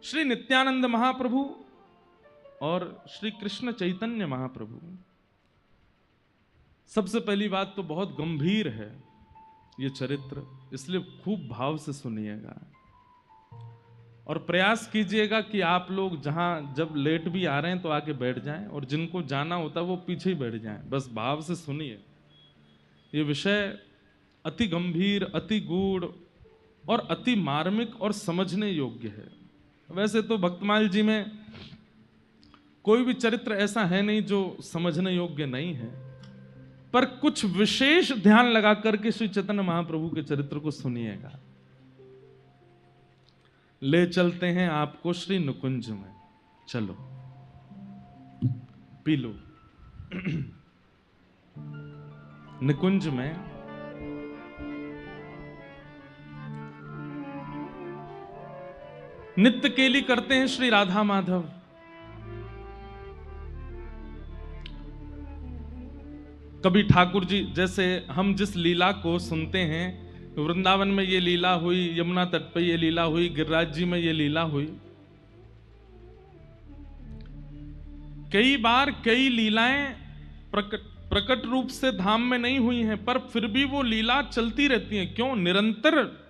श्री नित्यानंद महाप्रभु और श्री कृष्ण चैतन्य महाप्रभु। सबसे पहली बात तो बहुत गंभीर है ये चरित्र, इसलिए खूब भाव से सुनिएगा और प्रयास कीजिएगा कि आप लोग जहां जब लेट भी आ रहे हैं तो आके बैठ जाएं और जिनको जाना होता है वो पीछे ही बैठ जाएं। बस भाव से सुनिए। ये विषय अति गंभीर, अति गूढ़ और अति मार्मिक और समझने योग्य है। वैसे तो भक्तमाल जी में कोई भी चरित्र ऐसा है नहीं जो समझने योग्य नहीं है, पर कुछ विशेष ध्यान लगा करके श्री चैतन्य महाप्रभु के चरित्र को सुनिएगा। ले चलते हैं आपको श्री नुकुंज में, चलो पी लो। निकुंज में नित्य केली करते हैं श्री राधा माधव। कभी ठाकुर जी, जैसे हम जिस लीला को सुनते हैं, वृंदावन में ये लीला हुई, यमुना तट पर ये लीला हुई, गिरिराज जी में ये लीला हुई। कई बार कई लीलाएं प्रकट रूप से धाम में नहीं हुई हैं, पर फिर भी वो लीला चलती रहती है। क्यों? निरंतर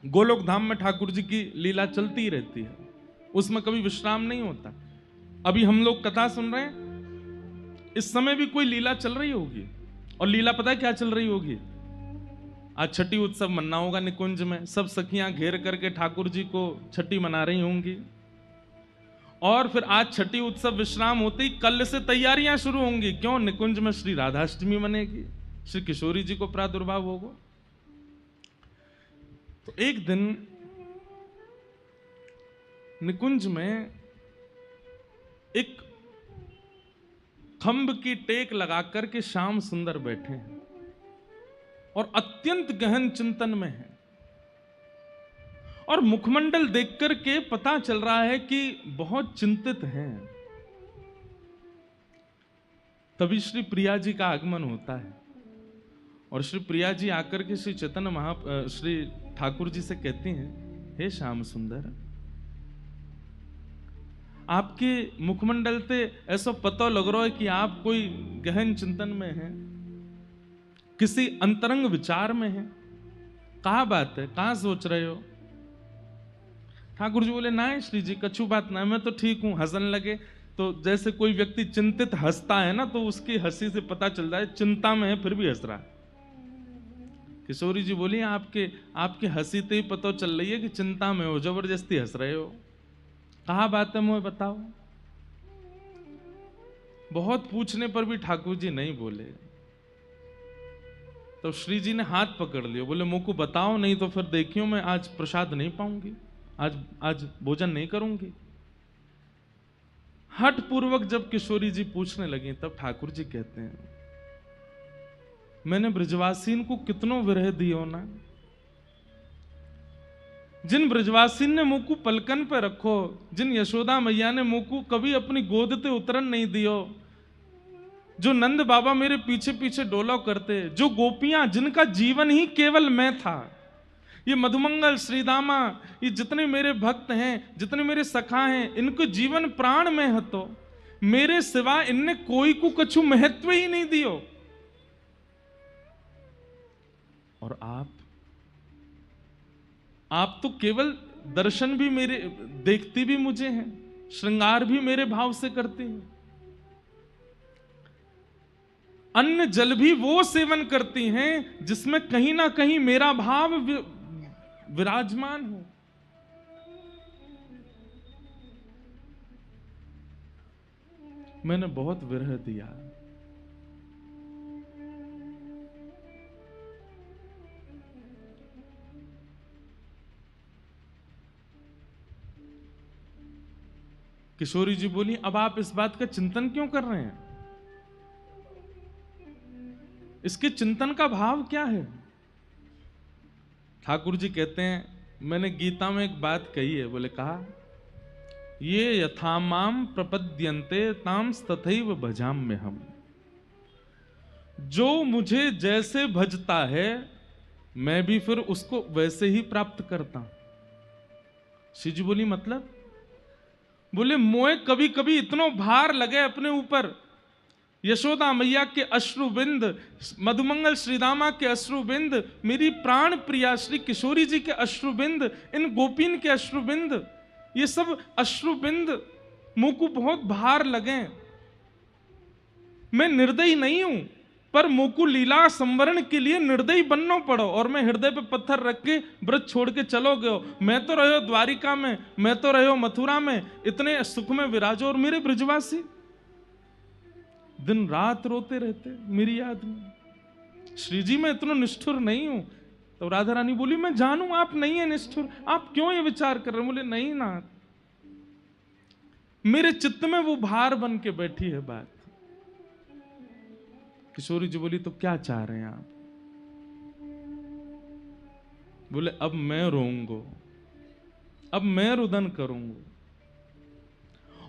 गोलोक धाम में ठाकुर जी की लीला चलती ही रहती है, उसमें कभी विश्राम नहीं होता। अभी हम लोग कथा सुन रहे हैं, इस समय भी कोई लीला चल रही होगी, और लीला पता है क्या चल रही होगी? आज छठी उत्सव मनाना होगा निकुंज में, सब सखियां घेर करके ठाकुर जी को छठी मना रही होंगी, और फिर आज छठी उत्सव विश्राम होते ही कल से तैयारियां शुरू होंगी। क्यों? निकुंज में श्री राधाष्टमी मनेगी, श्री किशोरी जी को प्रादुर्भाव होगा। तो एक दिन निकुंज में एक खंभ की टेक लगा करके श्याम सुंदर बैठे हैं और अत्यंत गहन चिंतन में हैं, और मुखमंडल देख करके पता चल रहा है कि बहुत चिंतित हैं। तभी श्री प्रिया जी का आगमन होता है, और श्री प्रिया जी आकर के श्री चैतन्य श्री ठाकुर जी से कहती हैं, हे श्याम सुंदर, आपके मुखमंडल से ऐसा पता लग रहा है कि आप कोई गहन चिंतन में हैं, किसी अंतरंग विचार में हैं। कहा बात है, कहां सोच रहे हो? ठाकुर जी बोले, ना श्री जी, कछु बात ना, मैं तो ठीक हूं। हंसने लगे। तो जैसे कोई व्यक्ति चिंतित हंसता है ना, तो उसकी हंसी से पता चल रहा है चिंता में है, फिर भी हंस रहा है। किशोरी जी बोली, आपके हंसी से ही पता चल रही है कि चिंता में हो, जबरदस्ती हंस रहे हो। कहा बात है, मुझे बताओ। बहुत पूछने पर भी ठाकुर जी नहीं बोले। तो श्री जी ने हाथ पकड़ लिया, बोले, मुझको को बताओ, नहीं तो फिर देखियो मैं आज प्रसाद नहीं पाऊंगी, आज भोजन नहीं करूंगी। हठ पूर्वक जब किशोरी जी पूछने लगी, तब ठाकुर जी कहते हैं, मैंने ब्रजवासीन को कितनों विरह दियो ना। जिन ब्रजवासीन ने मुंह को पलकन पे रखो, जिन यशोदा मैया ने मुंह को कभी अपनी गोद ते उतरन नहीं दियो, जो नंद बाबा मेरे पीछे पीछे डोला करते, जो गोपियां जिनका जीवन ही केवल मैं था, ये मधुमंगल, श्रीदामा, ये जितने मेरे भक्त हैं, जितने मेरे सखा हैं, इनको जीवन प्राण में है, तो मेरे सिवा इनने कोई को कछु महत्व ही नहीं दियो। और आप तो केवल दर्शन भी मेरे देखती भी मुझे हैं, श्रृंगार भी मेरे भाव से करती हैं, अन्न जल भी वो सेवन करती हैं जिसमें कहीं ना कहीं मेरा भाव विराजमान हो। मैंने बहुत विरह दिया। किशोरी जी बोली, अब आप इस बात का चिंतन क्यों कर रहे हैं? इसके चिंतन का भाव क्या है? ठाकुर जी कहते हैं, मैंने गीता में एक बात कही है। बोले, कहा, ये यथामाम प्रपद्यन्ते ताम तथैव भजाम्य हम। जो मुझे जैसे भजता है, मैं भी फिर उसको वैसे ही प्राप्त करता हूं। श्री जी बोली मतलब? बोले मोए कभी कभी इतनो भार लगे अपने ऊपर, यशोदा मैया के अश्रुबिंद, मधुमंगल श्रीदामा के अश्रुबिंद, मेरी प्राण प्रिया श्री किशोरी जी के अश्रुबिंद, इन गोपीन के अश्रुबिंद, ये सब अश्रुबिंद मुंह को बहुत भार लगे। मैं निर्दयी नहीं हूं, पर मुकु लीला संवरण के लिए निर्दयी बनना पड़ो, और मैं हृदय पे पत्थर रख के व्रत छोड़ के चलो गयो। मैं तो रहो द्वारिका में, मैं तो रहो मथुरा में, इतने सुख में विराजो, और मेरे ब्रजवासी दिन रात रोते रहते मेरी याद में। श्री जी मैं इतना निष्ठुर नहीं हूं। तो राधा रानी बोली मैं जानू आप नहीं है निष्ठुर, आप क्यों ये विचार कर रहे? बोले नहीं ना, मेरे चित्त में वो भार बन के बैठी है बात। किशोरी जी बोली तो क्या चाह रहे हैं आप? बोले अब मैं रोऊंगा, अब मैं रुदन करूंगा,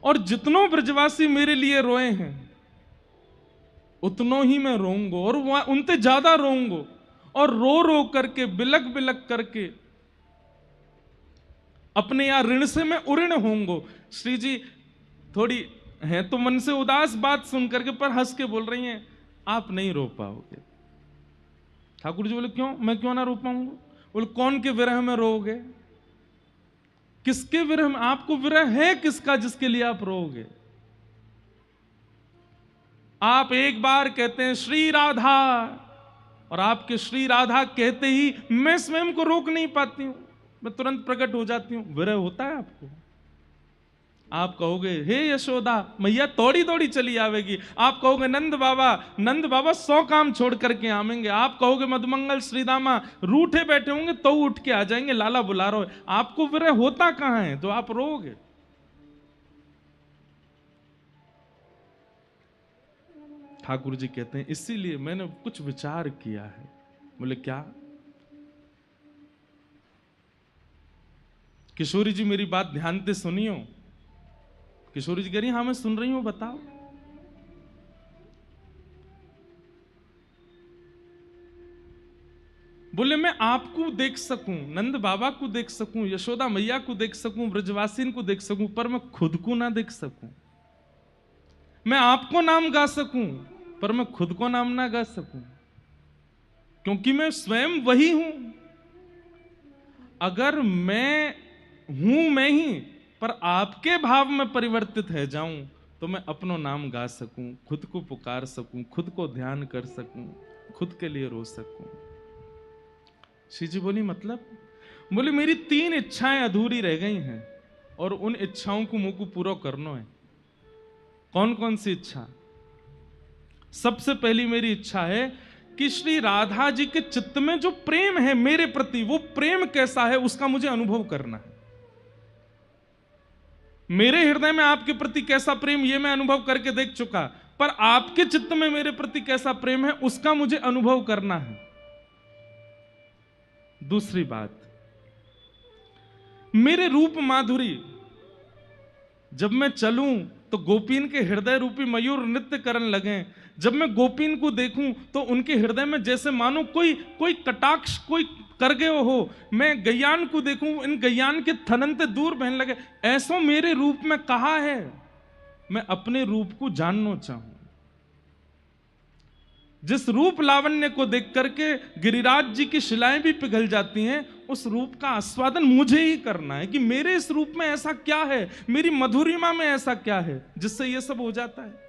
और जितनों ब्रजवासी मेरे लिए रोए हैं उतनों ही मैं रोऊंगा, और उनते ज्यादा रोऊंगा, और रो रो करके बिलक बिलक करके अपने यहां ऋण से मैं उऋण होऊंगा। श्री जी थोड़ी है तो मन से उदास बात सुन करके, पर हंस के बोल रही हैं आप नहीं रो पाओगे। ठाकुर जी बोले क्यों, मैं क्यों ना रो पाऊंगा? बोले कौन के विरह में रोओगे? किसके विरह में? आपको विरह है किसका जिसके लिए आप रोओगे? आप एक बार कहते हैं श्री राधा, और आपके श्री राधा कहते ही मैं स्वयं को रोक नहीं पाती हूं, मैं तुरंत प्रकट हो जाती हूं। विरह होता है आपको? आप कहोगे हे यशोदा मैया तोड़ी दौड़ी चली आवेगी, आप कहोगे नंद बाबा 100 काम छोड़ करके आवेंगे, आप कहोगे मधुमंगल श्रीदामा रूठे बैठे होंगे तो उठ के आ जाएंगे, लाला बुला रहा है। आपको विरह होता कहां है जो आप रोओगे? ठाकुर जी कहते हैं इसीलिए मैंने कुछ विचार किया है। बोले क्या? किशोरी जी मेरी बात ध्यान से सुनियो। किशोरी जी कह रही हाँ मैं सुन रही हूं, बताओ। बोले मैं आपको देख सकूं, नंद बाबा को देख सकूं, यशोदा मैया को देख सकूं, ब्रजवासीन को देख सकूं, पर मैं खुद को ना देख सकूं। मैं आपको नाम गा सकूं, पर मैं खुद को नाम ना गा सकूं, क्योंकि मैं स्वयं वही हूं। अगर मैं हूं मैं ही, पर आपके भाव में परिवर्तित है जाऊं, तो मैं अपनो नाम गा सकूं, खुद को पुकार सकूं, खुद को ध्यान कर सकूं, खुद के लिए रो सकूं। श्री जी बोली मतलब? बोले मेरी 3 इच्छाएं अधूरी रह गई हैं, और उन इच्छाओं को मुझको पूरा करना है। कौन कौन सी इच्छा? सबसे पहली मेरी इच्छा है कि श्री राधा जी के चित्त में जो प्रेम है मेरे प्रति, वो प्रेम कैसा है उसका मुझे अनुभव करना है। मेरे हृदय में आपके प्रति कैसा प्रेम ये मैं अनुभव करके देख चुका, पर आपके चित्त में मेरे प्रति कैसा प्रेम है उसका मुझे अनुभव करना है। दूसरी बात, मेरे रूप माधुरी, जब मैं चलूं तो गोपीन के हृदय रूपी मयूर नृत्य करने लगे। जब मैं गोपीन को देखूं तो उनके हृदय में जैसे मानो कोई कटाक्ष कोई कर गए हो। मैं गैयान को देखूं, इन गैयान के थननते दूर बहने लगे। ऐसो मेरे रूप में कहा है, मैं अपने रूप को जानना चाहूं। जिस रूप लावण्य को देख करके गिरिराज जी की शिलाएं भी पिघल जाती हैं, उस रूप का आस्वादन मुझे ही करना है कि मेरे इस रूप में ऐसा क्या है, मेरी मधुरिमा में ऐसा क्या है जिससे ये सब हो जाता है।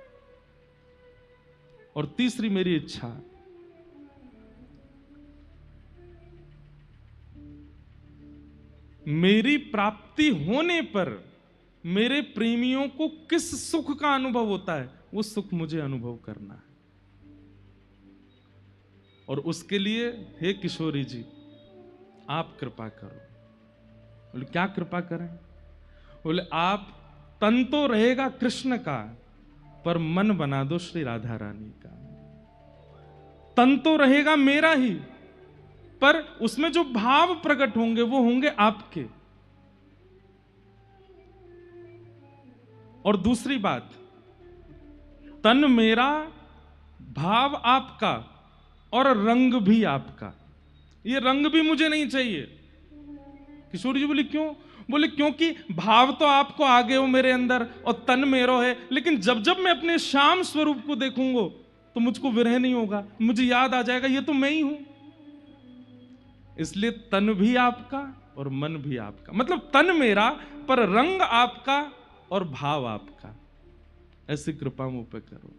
और तीसरी मेरी इच्छा, मेरी प्राप्ति होने पर मेरे प्रेमियों को किस सुख का अनुभव होता है, वो सुख मुझे अनुभव करना है। और उसके लिए हे किशोरी जी आप कृपा करो। बोले क्या कृपा करें? बोले आप तन तो रहेगा कृष्ण का, पर मन बना दो श्री राधा रानी का। तन तो रहेगा मेरा ही, पर उसमें जो भाव प्रकट होंगे वो होंगे आपके। और दूसरी बात, तन मेरा, भाव आपका, और रंग भी आपका। ये रंग भी मुझे नहीं चाहिए। किशोरी जी बोली क्यों? बोले क्योंकि भाव तो आपको आगे हो मेरे अंदर और तन मेरो है, लेकिन जब जब मैं अपने श्याम स्वरूप को देखूंगा तो मुझको विरह नहीं होगा, मुझे याद आ जाएगा ये तो मैं ही हूं। इसलिए तन भी आपका और मन भी आपका, मतलब तन मेरा पर रंग आपका और भाव आपका। ऐसी कृपा मुझ पे करो।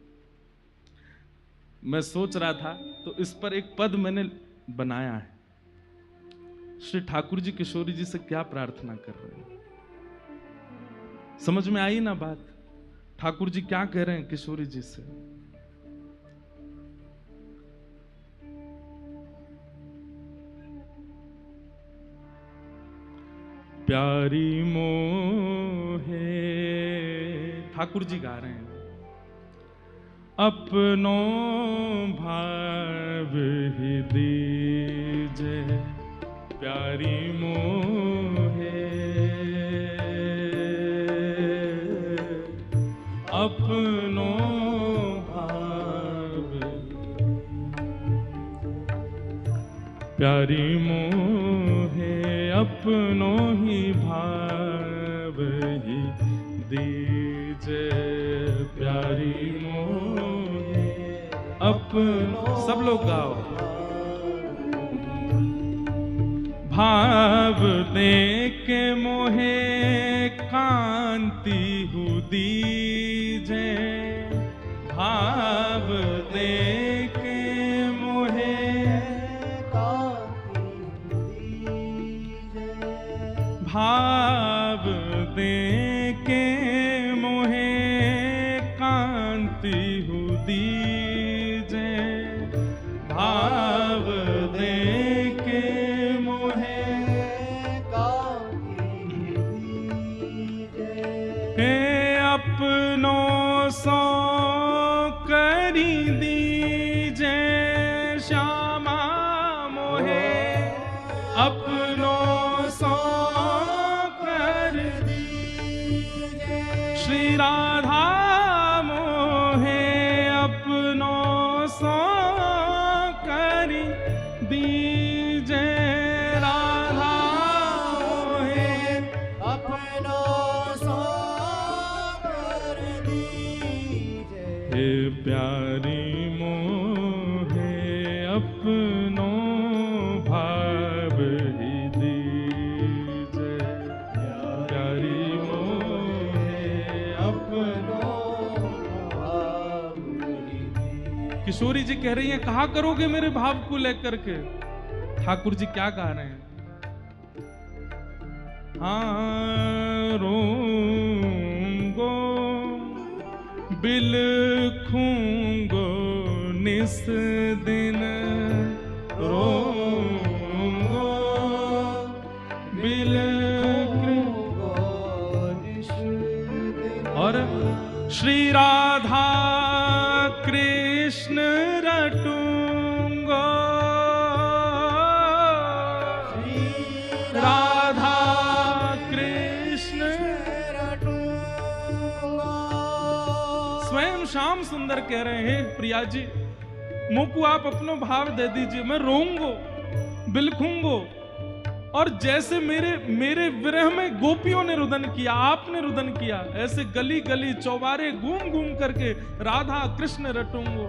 मैं सोच रहा था तो इस पर एक पद मैंने बनाया है। श्री ठाकुर जी किशोरी जी से क्या प्रार्थना कर रहे हैं, समझ में आई ना बात? ठाकुर जी क्या कह रहे हैं किशोरी जी से? प्यारी मोहे, ठाकुर जी गा रहे हैं, अपनो भाव ही दीजे प्यारी मोहे, अपनो भाव प्यारी मोहे, अपनो ही भाव ही दीजे प्यारी मोहे, अपनो। सब लोग गाओ। भाव दे के मोहे कांति हु दीजे, भाव दे के मोहे कांति हु दीजे, भाव दे के मोहे कांति हु दीजे, भाव दे के मोहे कांति दीजे, हे अपनो सो करी दीजे श्यामा मोहे, अपनो सो कर दीजे श्री राधा मोहे, अपनो सो करी दीजे राधा मोहे, अपनो सो कर दीजे, हे प्यारी मोहे, अपनो भाव ही दीजे प्यारी मोहे, अपनो भाव ही दीजे। किशोरी जी कह रही हैं कहा करोगे मेरे भाव को लेकर के? ठाकुर जी क्या गा रहे हैं? हाँ रोंगो बिलखूंगो निस दिन, रोंगो बिलखूंगो निस दिन, और श्री राधा कृष्ण रटूंगो, श्री राधा कृष्ण रटूंगो। स्वयं श्याम सुंदर कह रहे हैं प्रिया जी मुझको आप अपनो भाव दे दीजिए, मैं रोऊंगो बिलखूंगो। और जैसे मेरे विरह में गोपियों ने रुदन किया, आपने रुदन किया, ऐसे गली गली चौबारे घूम घूम करके राधा कृष्ण रटूंगो,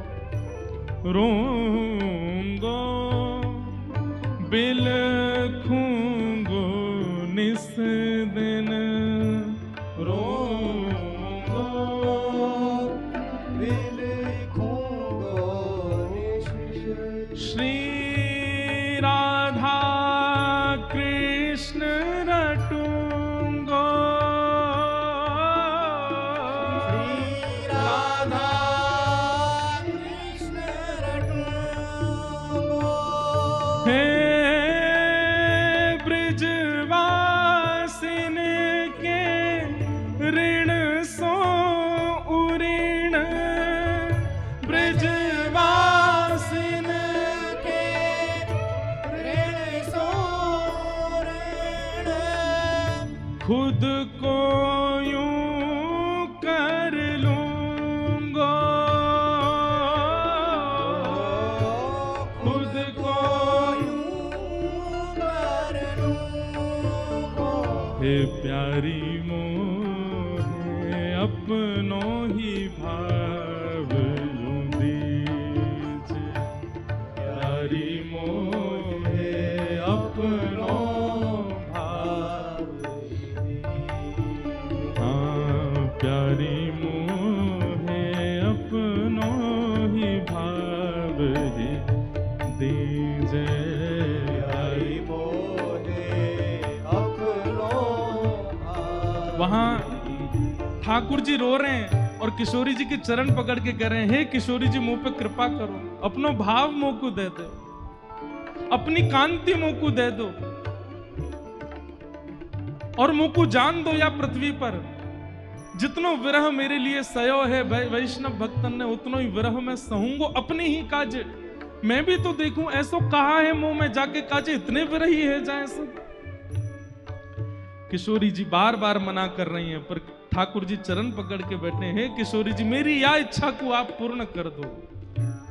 रोऊंगो बिलखूंगो निस दिन, रोऊंगो बिलखूंगो निस दिन, श्री राधा कृष्ण रटूंगो, श्री राधा कृष्ण रटूंगो, हे ब्रजवासिन के ऋण सो उऋण, ब्रजवासिन के ऋण सो ऋण, खुद को यूं कर लूंगो, खुद को यूं कर लूंगो, हे प्यारी मोहे अपनो ही भाव यूं दीजे, प्यारी मोहे अपनो भाव, हाँ प्यारी मोहे अपनो ही भाव ही दीजे, प्यारी मोहे अपनो भाव। वहां ठाकुर जी रो रहे हैं और किशोरी जी के चरण पकड़ के कह रहे हैं, हे किशोरी जी मुंह पे कृपा करो, अपनो भाव मुंह को दे दो, अपनी कांति मुंह को दे दो और मुंह को जान दो या पृथ्वी पर जितनो विरह मेरे लिए सयो है वैष्णव भक्तन ने, उतनो ही विरह में सहूंगो अपनी ही काजे। मैं भी तो देखूं ऐसो कहा है मुंह में जाके काजे, इतने विरही है जाए सब। किशोरी जी बार बार मना कर रही हैं पर ठाकुर जी चरण पकड़ के बैठे हैं, किशोरी जी मेरी या इच्छा को आप पूर्ण कर दो।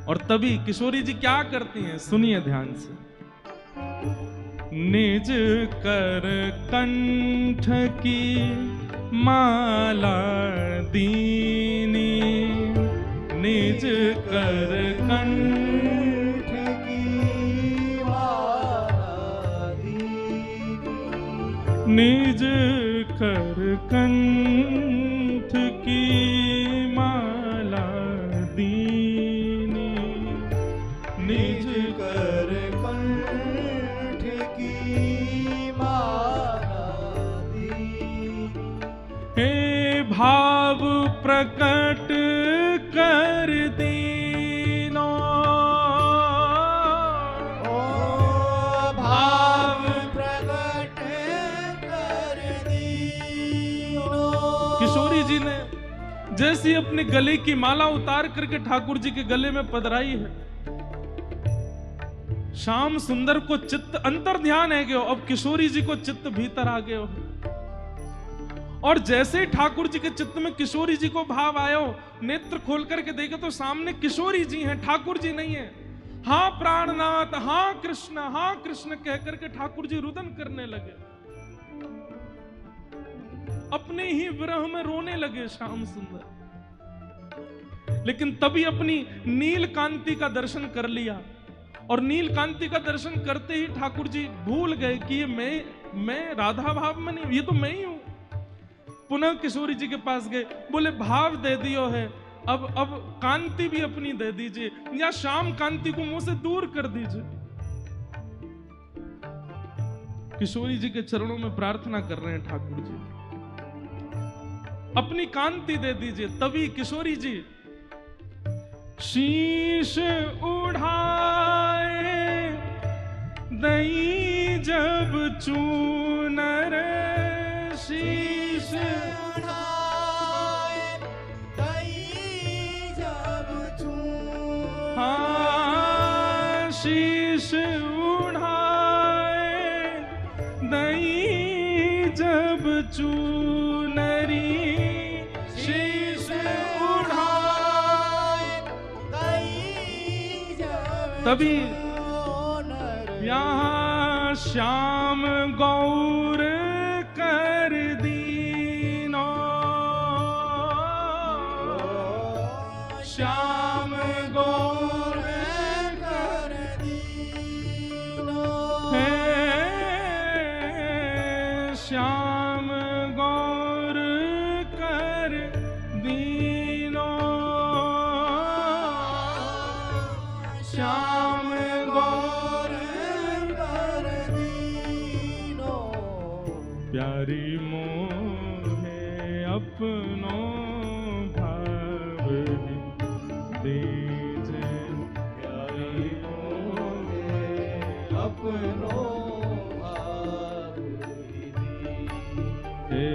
और तभी किशोरी जी क्या करती हैं, सुनिए ध्यान से। निज कर कंठ की माला दीनी, निज कर कंठ की माला दीनी, निज कर कंठ की माला दीनी, निज कर कंठ की माला दीनी, हे भाव प्रकट कर दीनो, ओ भाव प्रकट कर दीनो। किशोरी जी ने जैसी अपने गले की माला उतार करके ठाकुर जी के गले में पधराई है, श्याम सुंदर को चित्त अंतर ध्यान है गयो, अब किशोरी जी को चित्त भीतर आ गयो। और जैसे ही ठाकुर जी के चित्त में किशोरी जी को भाव आयो, नेत्र खोल करके देखे तो सामने किशोरी जी हैं, ठाकुर जी नहीं है। हाँ प्राणनाथ, हाँ कृष्ण कह करके ठाकुर जी रुदन करने लगे, अपने ही विरह में रोने लगे श्याम सुंदर। लेकिन तभी अपनी नील कांति का दर्शन कर लिया, और नील कांति का दर्शन करते ही ठाकुर जी भूल गए कि ये मैं राधा भाव में नहीं, ये तो मैं ही हूं। पुनः किशोरी जी के पास गए, बोले भाव दे दियो है, अब कांति भी अपनी दे दीजिए, या शाम कांति को मुंह से दूर कर दीजिए। किशोरी जी के चरणों में प्रार्थना कर रहे हैं ठाकुर जी, अपनी कांति दे दीजिए। तभी किशोरी जी शीश उठाए दई जब चूनर, शीश उठाए दई जब चूनर, हाँ शीश उठाए दई जब चूनरी, शीश उठाए दई जब, तभी यहाँ श्याम गौर कर दीनो, श्याम गौर कर दीनो, हे श्याम गौर कर दीनो, श्याम गौर कर दीनो, प्यारी मोहे अपनो भाव दीजे, प्यारी मोहे अपनो भाव दीजे, हे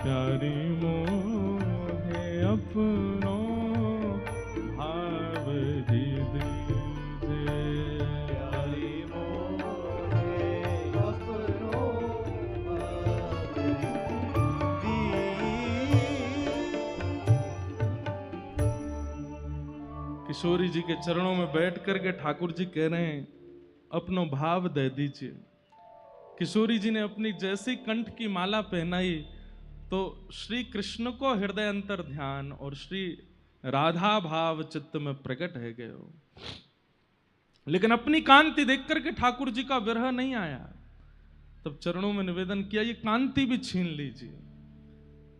प्यारी मोहे अपनो भाव दीजे, प्यारी मोहे अपनो किशोरी जी के चरणों में बैठ करके ठाकुर जी कह रहे हैं अपनो भाव दे दीजिए। किशोरी जी ने अपनी जैसी कंठ की माला पहनाई तो श्री कृष्ण को हृदय अंतर ध्यान और श्री राधा भाव चित्त में प्रकट है गए हो। लेकिन अपनी कांति देख करके ठाकुर जी का विरह नहीं आया। तब चरणों में निवेदन किया, ये कांति भी छीन लीजिए।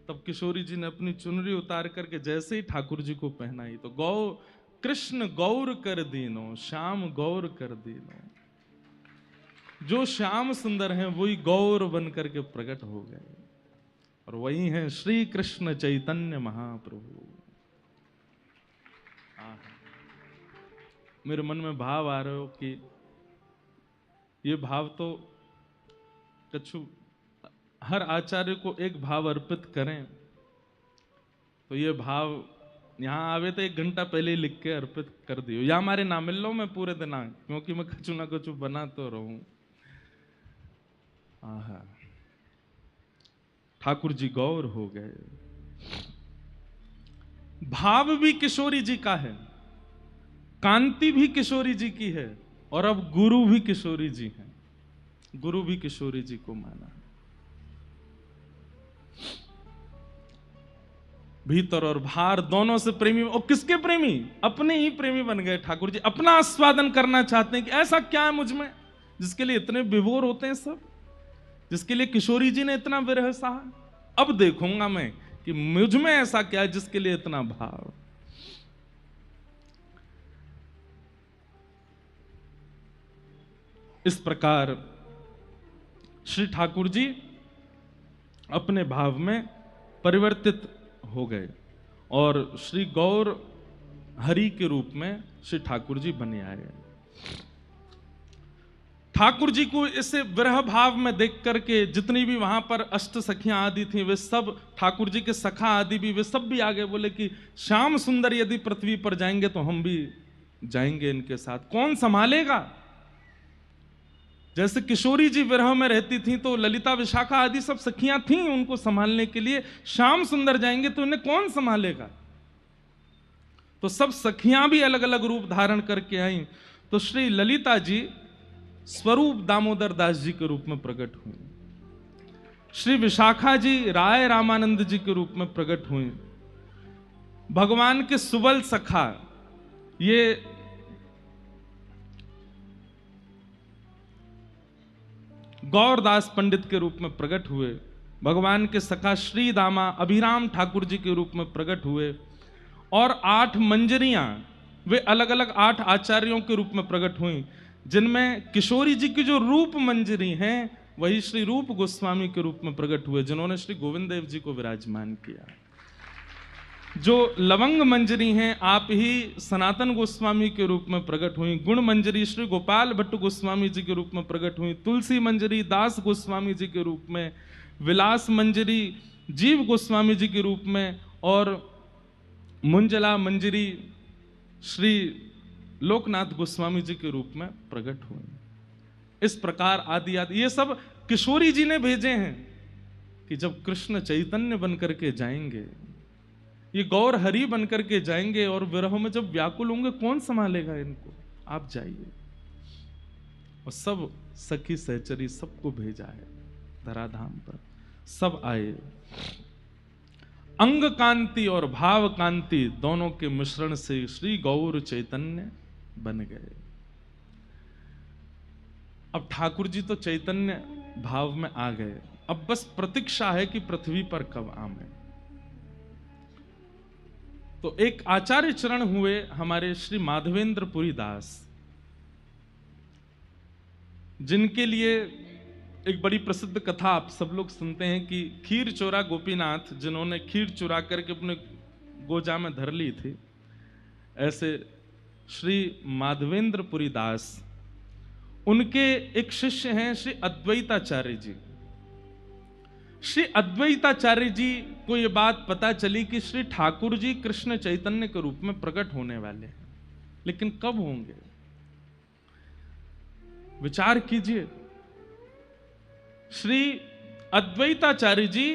तब किशोरी जी ने अपनी चुनरी उतार करके जैसे ही ठाकुर जी को पहनाई तो गौ कृष्ण गौर कर दीनो, श्याम गौर कर दीनो। जो श्याम सुंदर हैं वही गौर बन करके प्रकट हो गए और वही हैं श्री कृष्ण चैतन्य महाप्रभु। मेरे मन में भाव आ रहे हो कि ये भाव तो कछु हर आचार्य को एक भाव अर्पित करें, तो ये भाव यहां आवे तो 1 घंटा पहले ही लिख के अर्पित कर दियो, या हमारे ना मिल लो मैं पूरे दिन आए, क्योंकि मैं कछु ना कछु बना तो रहूं। आहा, ठाकुर जी गौर हो गए। भाव भी किशोरी जी का है, कांति भी किशोरी जी की है, और अब गुरु भी किशोरी जी हैं। गुरु भी किशोरी जी को माना। भीतर और बाहर दोनों से प्रेमी, और किसके प्रेमी? अपने ही प्रेमी बन गए ठाकुर जी। अपना आस्वादन करना चाहते हैं कि ऐसा क्या है मुझ में जिसके लिए इतने विभोर होते हैं सब, जिसके लिए किशोरी जी ने इतना विरह सहा। अब देखूंगा मैं कि मुझ में ऐसा क्या है जिसके लिए इतना भाव। इस प्रकार श्री ठाकुर जी अपने भाव में परिवर्तित हो गए और श्री गौर हरि के रूप में श्री ठाकुर जी बने आए। ठाकुर जी को इस विरह भाव में देख करके जितनी भी वहां पर अष्ट सखियां आदि थी, वे सब ठाकुर जी के सखा आदि भी, वे सब भी आगे बोले कि श्याम सुंदर यदि पृथ्वी पर जाएंगे तो हम भी जाएंगे इनके साथ। कौन संभालेगा? जैसे किशोरी जी विरह में रहती थी तो ललिता विशाखा आदि सब सखियां थीं उनको संभालने के लिए, श्याम सुंदर जाएंगे तो इन्हें कौन संभालेगा? तो सब सखियां भी अलग अलग रूप धारण करके आई। तो श्री ललिता जी स्वरूप दामोदर दास जी के रूप में प्रकट हुई, श्री विशाखा जी राय रामानंद जी के रूप में प्रकट हुई, भगवान के सुबल सखा ये गौरदास पंडित के रूप में प्रकट हुए, भगवान के सखा श्री दामा अभिराम ठाकुर जी के रूप में प्रकट हुए, और 8 मंजरियां वे अलग अलग 8 आचार्यों के रूप में प्रकट हुई, जिनमें किशोरी जी की जो रूप मंजरी हैं वही श्री रूप गोस्वामी के रूप में प्रकट हुए, जिन्होंने श्री गोविंद देव जी को विराजमान किया। जो लवंग मंजरी हैं आप ही सनातन गोस्वामी के रूप में प्रकट हुई, गुण मंजरी श्री गोपाल भट्ट गोस्वामी जी के रूप में प्रकट हुई, तुलसी मंजरी दास गोस्वामी जी के रूप में, विलास मंजरी जीव गोस्वामी जी के रूप में, और मुंजला मंजरी श्री लोकनाथ गोस्वामी जी के रूप में प्रकट हुए। इस प्रकार आदि आदि ये सब किशोरी जी ने भेजे हैं कि जब कृष्ण चैतन्य बन करके जाएंगे, ये गौर हरि बन करके जाएंगे और विरह में जब व्याकुल होंगे कौन संभालेगा इनको? आप जाइए। और सब सखी सहचरी सबको भेजा है धराधाम पर, सब आए। अंग कांति और भाव कांति दोनों के मिश्रण से श्री गौर चैतन्य बन गए। अब ठाकुर जी तो चैतन्य भाव में आ गए, अब बस प्रतीक्षा है कि पृथ्वी पर कब आवे। तो एक आचार्य चरण हुए हमारे श्री माधवेंद्र पुरी दास, जिनके लिए एक बड़ी प्रसिद्ध कथा आप सब लोग सुनते हैं कि खीर चोरा गोपीनाथ, जिन्होंने खीर चुरा करके अपने गोजा में धर ली थी, ऐसे श्री माधवेंद्र पुरी दास, उनके एक शिष्य हैं श्री अद्वैताचार्य जी। श्री अद्वैताचार्य जी को यह बात पता चली कि श्री ठाकुर जी कृष्ण चैतन्य के रूप में प्रकट होने वाले हैं, लेकिन कब होंगे? विचार कीजिए। श्री अद्वैताचार्य जी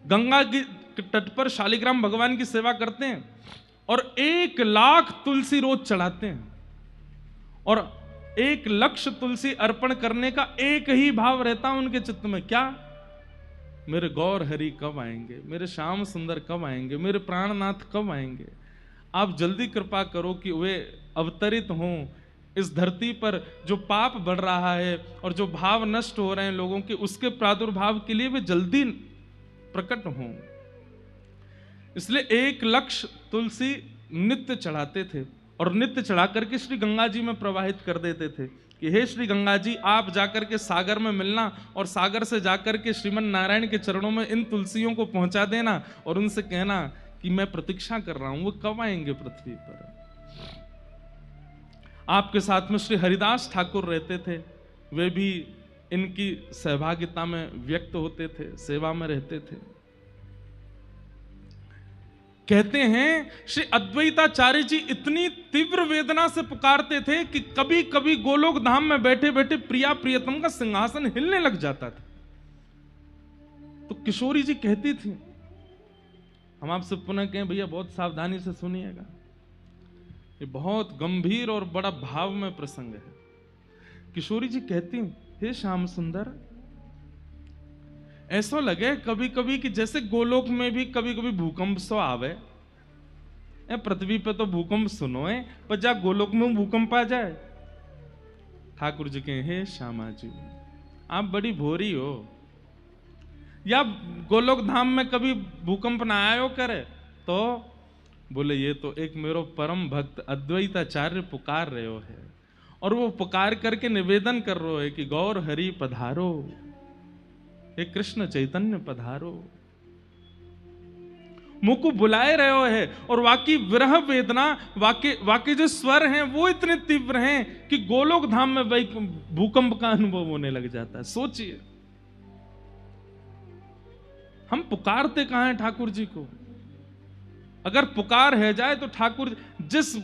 गंगा के तट पर शालिग्राम भगवान की सेवा करते हैं और 1 लाख तुलसी रोज चढ़ाते हैं, और 1 लक्ष तुलसी अर्पण करने का एक ही भाव रहता उनके चित्त में, क्या? मेरे गौर हरि कब आएंगे, मेरे श्याम सुंदर कब आएंगे, मेरे प्राणनाथ कब आएंगे। आप जल्दी कृपा करो कि वे अवतरित हों इस धरती पर। जो पाप बढ़ रहा है और जो भाव नष्ट हो रहे हैं लोगों के, उसके प्रादुर्भाव के लिए वे जल्दी प्रकट हों। इसलिए 1 लक्ष तुलसी नित्य चढ़ाते थे और नित्य चढ़ा करके श्री गंगा जी में प्रवाहित कर देते थे कि हे श्री गंगा जी, आप जाकर के सागर में मिलना और सागर से जाकर के श्रीमन नारायण के चरणों में इन तुलसियों को पहुंचा देना और उनसे कहना कि मैं प्रतीक्षा कर रहा हूं, वो कब आएंगे पृथ्वी पर। आपके साथ में श्री हरिदास ठाकुर रहते थे, वे भी इनकी सहभागिता में व्यक्त होते थे, सेवा में रहते थे। कहते हैं श्री अद्वैताचार्य जी इतनी तीव्र वेदना से पुकारते थे कि कभी कभी गोलोक धाम में बैठे बैठे प्रिया प्रियतम का सिंहासन हिलने लग जाता था। तो किशोरी जी कहती थी, हम आपसे पुनः कहें भैया बहुत सावधानी से सुनिएगा, ये बहुत गंभीर और बड़ा भाव में प्रसंग है। किशोरी जी कहती, हे श्याम सुंदर, ऐसा लगे कभी कभी कि जैसे गोलोक में भी कभी कभी भूकंप सो आवे। पृथ्वी पे तो भूकंप सुनो है, पर जा गोलोक में भूकंप आ जाए। ठाकुर जी कहे, हे श्यामा जी, आप बड़ी भोरी हो, या गोलोक धाम में कभी भूकंप ना आयो करे। तो बोले, ये तो एक मेरो परम भक्त अद्वैताचार्य पुकार रहे हो है, और वो पुकार करके निवेदन कर रहे है कि गौर हरि पधारो, हे कृष्ण चैतन्य पधारो, मुझको बुलाए रहे हो है। और वाकई विरह वेदना, वाकई जो स्वर हैं वो इतने तीव्र हैं कि गोलोक धाम में भूकंप का अनुभव होने लग जाता है। सोचिए, हम पुकारते कहां हैं ठाकुर जी को? अगर पुकार है जाए तो ठाकुर जिस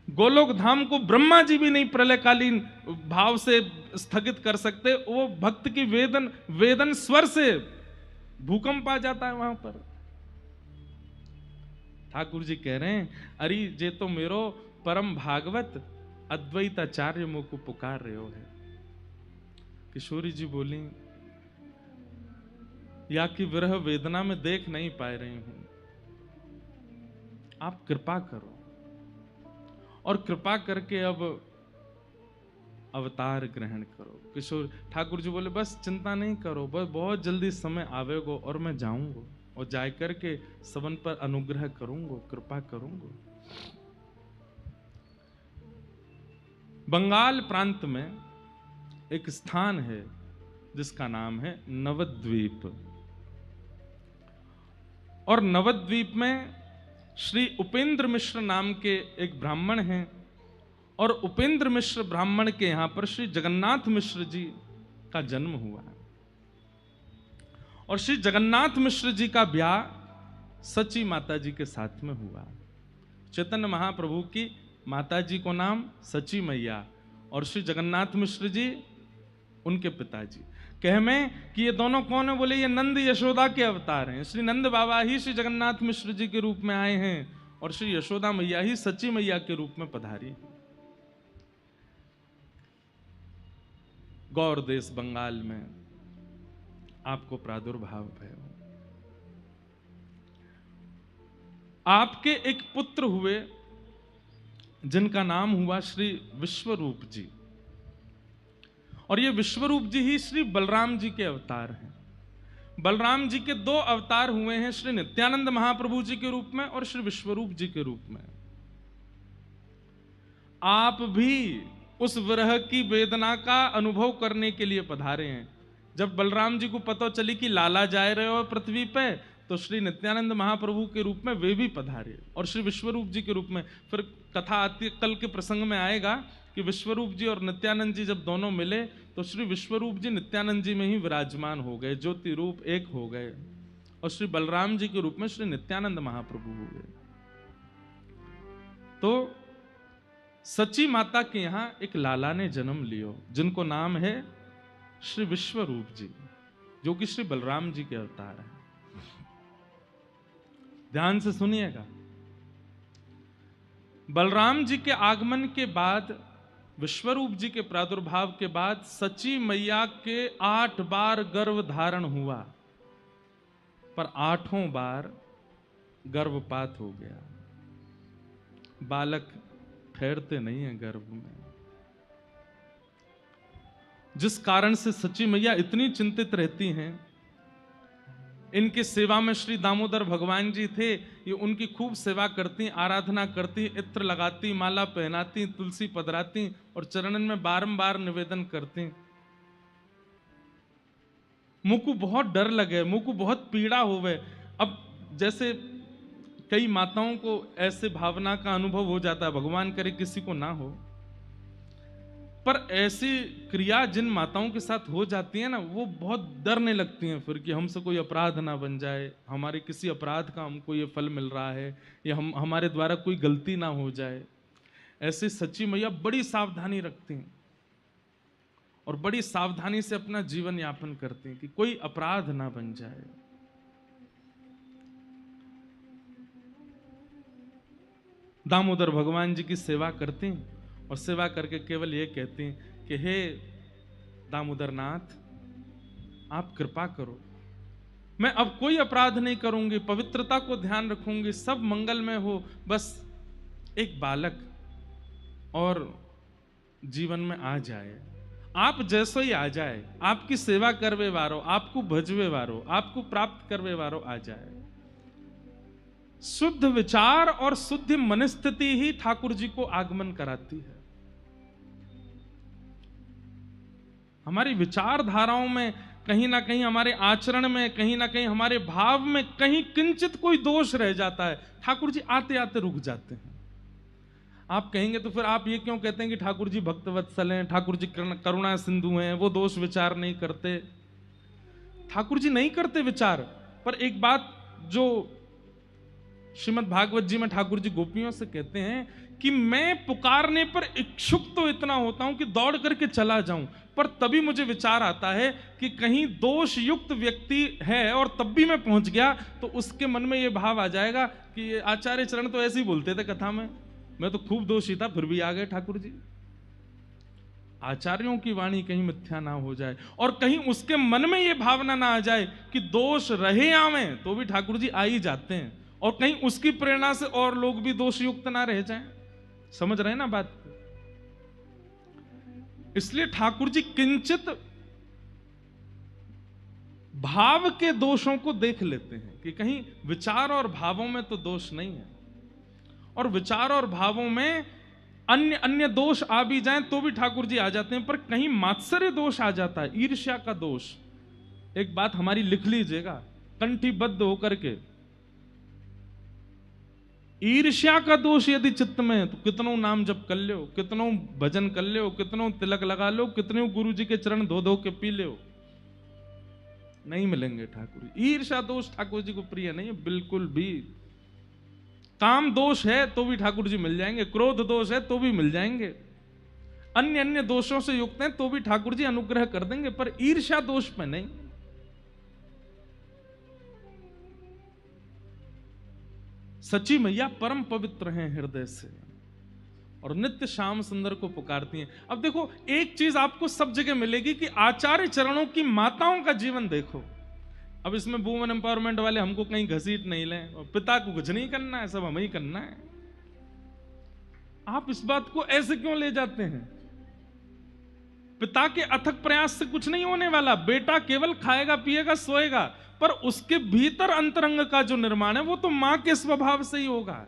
गोलोक धाम को ब्रह्मा जी भी नहीं प्रलयकालीन भाव से स्थगित कर सकते, वो भक्त की वेदन स्वर से भूकंप आ जाता है वहां पर। ठाकुर जी कह रहे हैं, अरे जे तो मेरो परम भागवत अद्वैताचार्य मुझ को पुकार रहे हो है। किशोरी जी बोली, या कि विरह वेदना में देख नहीं पा रही हूं, आप कृपा करो। और कृपा करके अब अवतार ग्रहण करो। किशोर ठाकुर जी बोले, बस चिंता नहीं करो, बस बहुत जल्दी समय आवेगो और मैं जाऊंगा और जा करके सबन पर अनुग्रह करूंगा, कृपा करूंगा। बंगाल प्रांत में एक स्थान है जिसका नाम है नवद्वीप, और नवद्वीप में श्री उपेंद्र मिश्र नाम के एक ब्राह्मण हैं, और उपेंद्र मिश्र ब्राह्मण के यहां पर श्री जगन्नाथ मिश्र जी का जन्म हुआ है। और श्री जगन्नाथ मिश्र जी का ब्याह सची माता जी के साथ में हुआ। चैतन्य महाप्रभु की माता जी को नाम सची मैया, और श्री जगन्नाथ मिश्र जी उनके पिताजी। कह में कि ये दोनों कौन है? बोले, ये नंद यशोदा के अवतार हैं। श्री नंद बाबा ही श्री जगन्नाथ मिश्र जी के रूप में आए हैं, और श्री यशोदा मैया ही सची मैया के रूप में पधारी। गौर देश बंगाल में आपको प्रादुर्भाव है। आपके एक पुत्र हुए जिनका नाम हुआ श्री विश्वरूप जी, और ये विश्वरूप जी ही श्री बलराम जी के अवतार हैं। बलराम जी के 2 अवतार हुए हैं, श्री नित्यानंद महाप्रभु जी के रूप में और श्री विश्वरूप जी के रूप में। आप भी उस विरह की वेदना का अनुभव करने के लिए पधारे हैं। जब बलराम जी को पता चली कि लाला जा रहे हो पृथ्वी पे, तो श्री नित्यानंद महाप्रभु के रूप में वे भी पधारे, और श्री विश्वरूप जी के रूप में। फिर कथा आती, कल के प्रसंग में आएगा कि विश्वरूप जी और नित्यानंद जी जब दोनों मिले, तो श्री विश्वरूप जी नित्यानंद जी में ही विराजमान हो गए, ज्योति रूप एक हो गए, और श्री बलराम जी के रूप में श्री नित्यानंद महाप्रभु हो गए। तो सची माता के यहां एक लाला ने जन्म लियो, जिनको नाम है श्री विश्वरूप जी, जो कि श्री बलराम जी के अवतार हैं। ध्यान से सुनिएगा। बलराम जी के आगमन के बाद विश्वरूप जी के प्रादुर्भाव के बाद सची मैया के 8 बार गर्भ धारण हुआ, पर 8 बार गर्भपात हो गया। बालक ठहरते नहीं है गर्भ में, जिस कारण से सची मैया इतनी चिंतित रहती हैं। इनके सेवा में श्री दामोदर भगवान जी थे, ये उनकी खूब सेवा करती, आराधना करती, इत्र लगाती, माला पहनाती, तुलसी पधराती और चरणन में बारंबार निवेदन करती। मुझको बहुत डर लगे, मुझको बहुत पीड़ा होवे। अब जैसे कई माताओं को ऐसे भावना का अनुभव हो जाता है, भगवान करे किसी को ना हो, पर ऐसी क्रिया जिन माताओं के साथ हो जाती है ना, वो बहुत डरने लगती हैं फिर कि हमसे कोई अपराध ना बन जाए, हमारे किसी अपराध का हमको ये फल मिल रहा है, या हमारे द्वारा कोई गलती ना हो जाए। ऐसे सच्ची मैया बड़ी सावधानी रखती हैं और बड़ी सावधानी से अपना जीवन यापन करती हैं कि कोई अपराध ना बन जाए। दामोदर भगवान जी की सेवा करती हैं और सेवा करके केवल ये कहती हैं कि हे दामोदर नाथ, आप कृपा करो, मैं अब कोई अपराध नहीं करूंगी, पवित्रता को ध्यान रखूंगी, सब मंगलमय हो, बस एक बालक और जीवन में आ जाए, आप जैसो ही आ जाए, आपकी सेवा करवे वारो, आपको भजवे वारो, आपको प्राप्त करवे वारो आ जाए। शुद्ध विचार और शुद्ध मनस्थिति ही ठाकुर जी को आगमन कराती है। हमारी विचारधाराओं में कहीं ना कहीं, हमारे आचरण में कहीं ना कहीं, हमारे भाव में कहीं किंचित कोई दोष रह जाता है, ठाकुर जी आते आते रुक जाते हैं। आप कहेंगे तो फिर आप ये क्यों कहते हैं कि ठाकुर जी भक्तवत्सल हैं, ठाकुर जी करुणा सिंधु हैं, वो दोष विचार नहीं करते? ठाकुर जी नहीं करते विचार, पर एक बात जो श्रीमद् भागवत जी में ठाकुर जी गोपियों से कहते हैं कि मैं पुकारने पर इच्छुक तो इतना होता हूं कि दौड़ करके चला जाऊं, पर तभी मुझे विचार आता है कि कहीं दोष युक्त व्यक्ति है और तब भी मैं पहुंच गया तो उसके मन में यह भाव आ जाएगा कि आचार्य चरण तो ऐसे ही बोलते थे कथा में, मैं तो खूब दोषी था फिर भी आ गए ठाकुर जी। आचार्यों की वाणी कहीं मिथ्या ना हो जाए और कहीं उसके मन में यह भावना ना आ जाए कि दोष रहे आवे तो भी ठाकुर जी आ ही जाते हैं, और कहीं उसकी प्रेरणा से और लोग भी दोषयुक्त ना रह जाएं। समझ रहे हैं ना बात? इसलिए ठाकुर जी किंचित भाव के दोषों को देख लेते हैं कि कहीं विचार और भावों में तो दोष नहीं है, और विचार और भावों में अन्य अन्य दोष आ भी जाएं तो भी ठाकुर जी आ जाते हैं, पर कहीं मात्सर्य दोष आ जाता है, ईर्ष्या का दोष। एक बात हमारी लिख लीजिएगा कंठीबद्ध होकर के, ईर्ष्या का दोष यदि चित्त में है तो कितनों नाम जप कर लो, कितनों भजन कर लो, कितनों तिलक लगा लो, कितनों गुरु जी के चरण धो धो के पी लो, नहीं मिलेंगे ठाकुर जी। ईर्ष्या दोष ठाकुर जी को प्रिय नहीं है बिल्कुल भी। काम दोष है तो भी ठाकुर जी मिल जाएंगे, क्रोध दोष है तो भी मिल जाएंगे, अन्य अन्य दोषों से युक्त हैं तो भी ठाकुर जी अनुग्रह कर देंगे, पर ईर्ष्या दोष पे नहीं। सची मैया परम पवित्र हैं हृदय से और नित्य श्याम सुंदर को पुकारती हैं। अब देखो एक चीज आपको सब जगह मिलेगी कि आचार्य चरणों की माताओं का जीवन देखो। अब इसमें वुमेन एम्पावरमेंट वाले हमको कहीं घसीट नहीं लें, और पिता को कुछ नहीं करना है, सब हमें ही करना है। आप इस बात को ऐसे क्यों ले जाते हैं? पिता के अथक प्रयास से कुछ नहीं होने वाला, बेटा केवल खाएगा पिएगा सोएगा, पर उसके भीतर अंतरंग का जो निर्माण है वो तो मां के स्वभाव से ही होगा।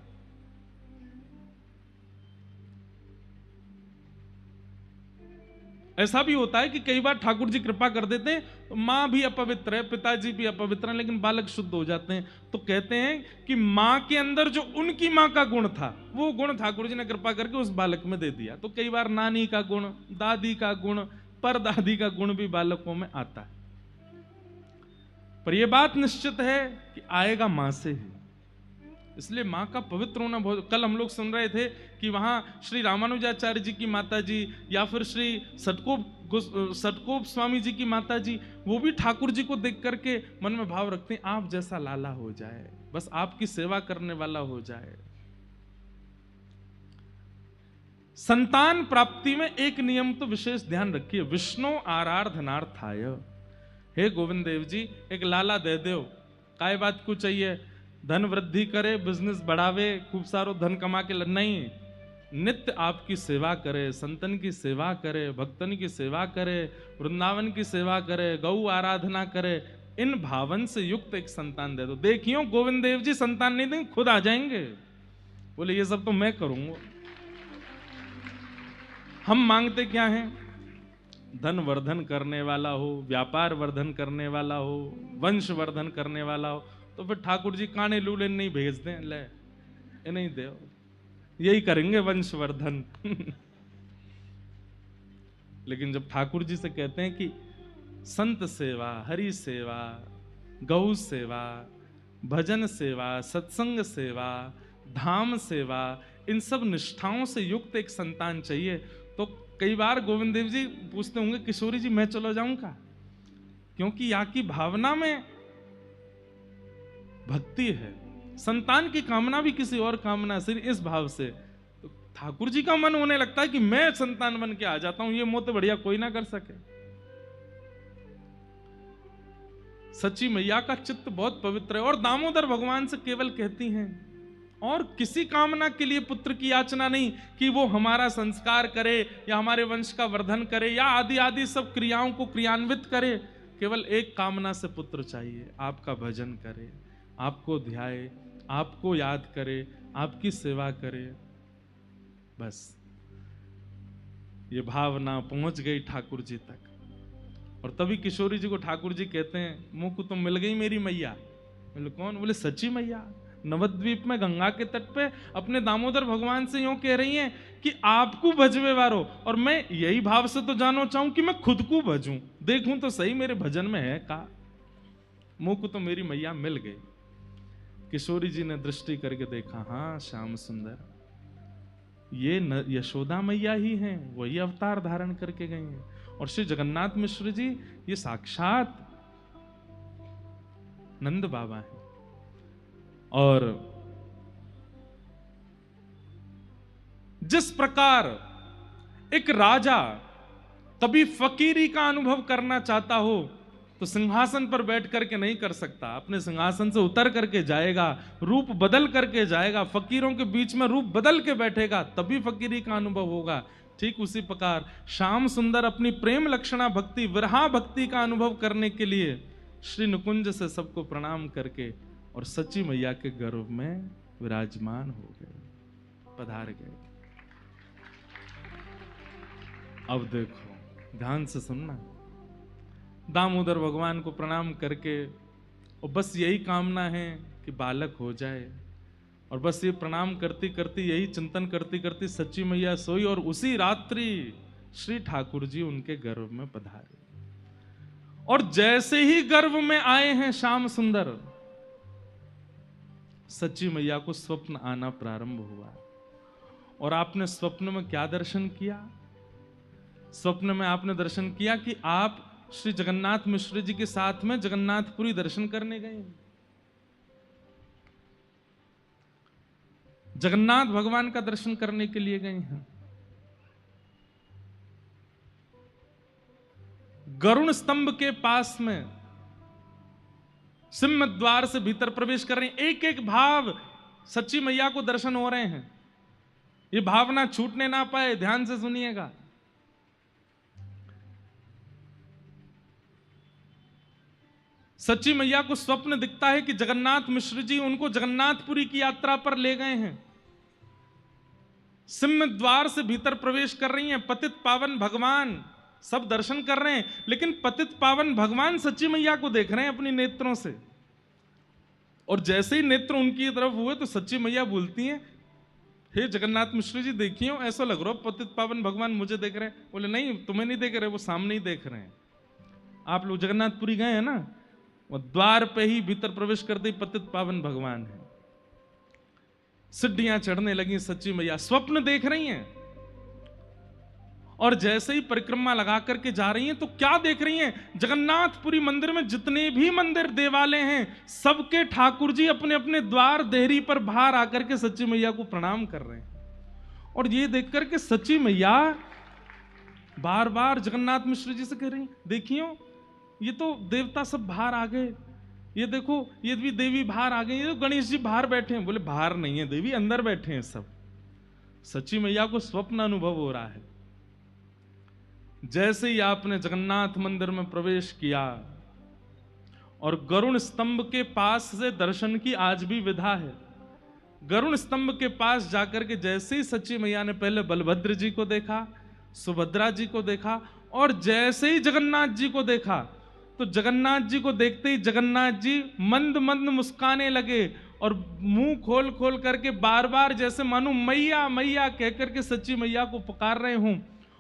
ऐसा भी होता है कि कई बार ठाकुर जी कृपा कर देते हैं तो मां भी अपवित्र है, पिताजी भी अपवित्र है, लेकिन बालक शुद्ध हो जाते हैं। तो कहते हैं कि मां के अंदर जो उनकी मां का गुण था वो गुण ठाकुर जी ने कृपा करके उस बालक में दे दिया। तो कई बार नानी का गुण, दादी का गुण, परदादी का गुण भी बालकों में आता है, पर यह बात निश्चित है कि आएगा मां से ही। इसलिए मां का पवित्र होना बहुत। कल हम लोग सुन रहे थे कि वहां श्री रामानुजाचार्य जी की माता जी या फिर श्री सटकोप स्वामी जी की माता जी, वो भी ठाकुर जी को देख करके मन में भाव रखते हैं आप जैसा लाला हो जाए, बस आपकी सेवा करने वाला हो जाए। संतान प्राप्ति में एक नियम तो विशेष ध्यान रखिए, विष्णु आराधनार्थाय। हे गोविंद देव जी, एक लाला दे दो, काय बात को चाहिए, धन वृद्धि करे, बिजनेस बढ़ावे, खूब सारो धन कमा के नहीं, नित्य आपकी सेवा करे, संतन की सेवा करे, भक्तन की सेवा करे, वृंदावन की सेवा करे, गौ आराधना करे, इन भावन से युक्त एक संतान दे दो। देखियो गोविंद देव जी संतान नहीं देंगे, खुद आ जाएंगे। बोले ये सब तो मैं करूंगा। हम मांगते क्या हैं? धन वर्धन करने वाला हो, व्यापार वर्धन करने वाला हो, वंश वर्धन करने वाला हो। तो फिर ठाकुर जी काने लूले नहीं भेज दें, ले ये नहीं दे, यही करेंगे वंशवर्धन। लेकिन जब ठाकुर जी से कहते हैं कि संत सेवा, हरि सेवा, गौ सेवा, भजन सेवा, सत्संग सेवा, धाम सेवा, इन सब निष्ठाओं से युक्त एक संतान चाहिए, तो कई बार गोविंद देव जी पूछते होंगे, किशोरी जी मैं चलो जाऊं का? क्योंकि यहाँ की भावना में भक्ति है, संतान की कामना भी किसी और कामना से, इस भाव से तो ठाकुर जी का मन होने लगता है कि मैं संतान बन के आ जाता हूं, ये मोह तो बढ़िया कोई ना कर सके। सच्ची मैया का चित्त बहुत पवित्र है, और दामोदर भगवान से केवल कहती हैं, और किसी कामना के लिए पुत्र की याचना नहीं कि वो हमारा संस्कार करे या हमारे वंश का वर्धन करे या आदि आदि सब क्रियाओं को क्रियान्वित करे। केवल एक कामना से पुत्र चाहिए, आपका भजन करे, आपको ध्याए, आपको याद करे, आपकी सेवा करे। बस ये भावना पहुंच गई ठाकुर जी तक, और तभी किशोरी जी को ठाकुर जी कहते हैं, मुंह को तो मिल गई मेरी मैया। बोले कौन? बोले सच्ची मैया, नवद्वीप में गंगा के तट पे अपने दामोदर भगवान से यूं कह रही हैं कि आपको भजवे वारो, और मैं यही भाव से तो जानो चाहूं कि मैं खुद को भजूं, देखूं तो सही मेरे भजन में है का। मुंह को तो मेरी मैया मिल गई। किशोरी जी ने दृष्टि करके देखा, हाँ श्याम सुंदर, ये यशोदा मैया ही हैं, वही अवतार धारण करके गई हैं। और श्री जगन्नाथ मिश्र जी ये साक्षात नंद बाबा हैं। और जिस प्रकार एक राजा कभी फकीरी का अनुभव करना चाहता हो तो सिंहासन पर बैठ करके नहीं कर सकता, अपने सिंहासन से उतर करके जाएगा, रूप बदल करके जाएगा, फकीरों के बीच में रूप बदल के बैठेगा, तभी फकीरी का अनुभव होगा। ठीक उसी प्रकार श्याम सुंदर अपनी प्रेम लक्षणा भक्ति, विरहा भक्ति का अनुभव करने के लिए श्री नुकुंज से सबको प्रणाम करके और सच्ची मैया के गर्भ में विराजमान हो गए, पधार गए। अब देखो ध्यान से सुनना, दामोदर भगवान को प्रणाम करके और बस यही कामना है कि बालक हो जाए, और बस ये प्रणाम करती करती, यही चिंतन करती करती सच्ची मैया सोई, और उसी रात्रि श्री ठाकुर जी उनके गर्भ में पधारे। और जैसे ही गर्भ में आए हैं श्याम सुंदर, सच्ची मैया को स्वप्न आना प्रारंभ हुआ। और आपने स्वप्न में क्या दर्शन किया? स्वप्न में आपने दर्शन किया कि आप श्री जगन्नाथ मिश्र जी के साथ में जगन्नाथपुरी दर्शन करने गए। जगन्नाथ भगवान का दर्शन करने के लिए गए हैं। गरुण स्तंभ के पास में सिंह द्वार से भीतर प्रवेश कर रहे हैं। एक एक भाव सच्ची मैया को दर्शन हो रहे हैं। ये भावना छूटने ना पाए, ध्यान से सुनिएगा। सच्ची मैया को स्वप्न दिखता है कि जगन्नाथ मिश्र जी उनको जगन्नाथपुरी की यात्रा पर ले गए हैं। सिंह द्वार से भीतर प्रवेश कर रही हैं। पतित पावन भगवान सब दर्शन कर रहे हैं, लेकिन पतित पावन भगवान सच्ची मैया को देख रहे हैं अपनी नेत्रों से। और जैसे ही नेत्र उनकी तरफ हुए तो सच्ची मैया बोलती हैं, हे जगन्नाथ मिश्र जी देखियो, ऐसा लग रहा है पतित पावन भगवान मुझे देख रहे हैं। बोले नहीं, तुम्हें नहीं देख रहे, वो सामने ही देख रहे हैं। आप लोग जगन्नाथपुरी गए हैं ना, वो द्वार पे ही भीतर प्रवेश करते ही पतित पावन भगवान है। सीढ़ियां चढ़ने लगी सच्ची मैया, स्वप्न देख रही हैं। और जैसे ही परिक्रमा लगा करके जा रही हैं तो क्या देख रही हैं? जगन्नाथपुरी मंदिर में जितने भी मंदिर देवालय हैं, सबके ठाकुर जी अपने अपने द्वार देहरी पर बाहर आकर के सच्ची मैया को प्रणाम कर रहे हैं। और ये देख करके सच्ची मैया बार बार जगन्नाथ मिश्र जी से कह रही, देखियो ये तो देवता सब बाहर आ गए, ये देखो ये भी देवी बाहर आ गई, ये तो गणेश जी बाहर बैठे हैं। बोले बाहर नहीं है देवी, अंदर बैठे हैं सब। सच्ची मैया को स्वप्न अनुभव हो रहा है। जैसे ही आपने जगन्नाथ मंदिर में प्रवेश किया और गरुण स्तंभ के पास से दर्शन की आज भी विधा है। गरुण स्तंभ के पास जाकर के जैसे ही सच्ची मैया ने पहले बलभद्र जी को देखा, सुभद्रा जी को देखा, और जैसे ही जगन्नाथ जी को देखा तो जगन्नाथ जी को देखते ही जगन्नाथ जी मंद मंद मुस्काने लगे और मुंह खोल खोल करके बार बार जैसे मानो मैया मैया कह करके सच्ची मैया को पुकार रहे हूं।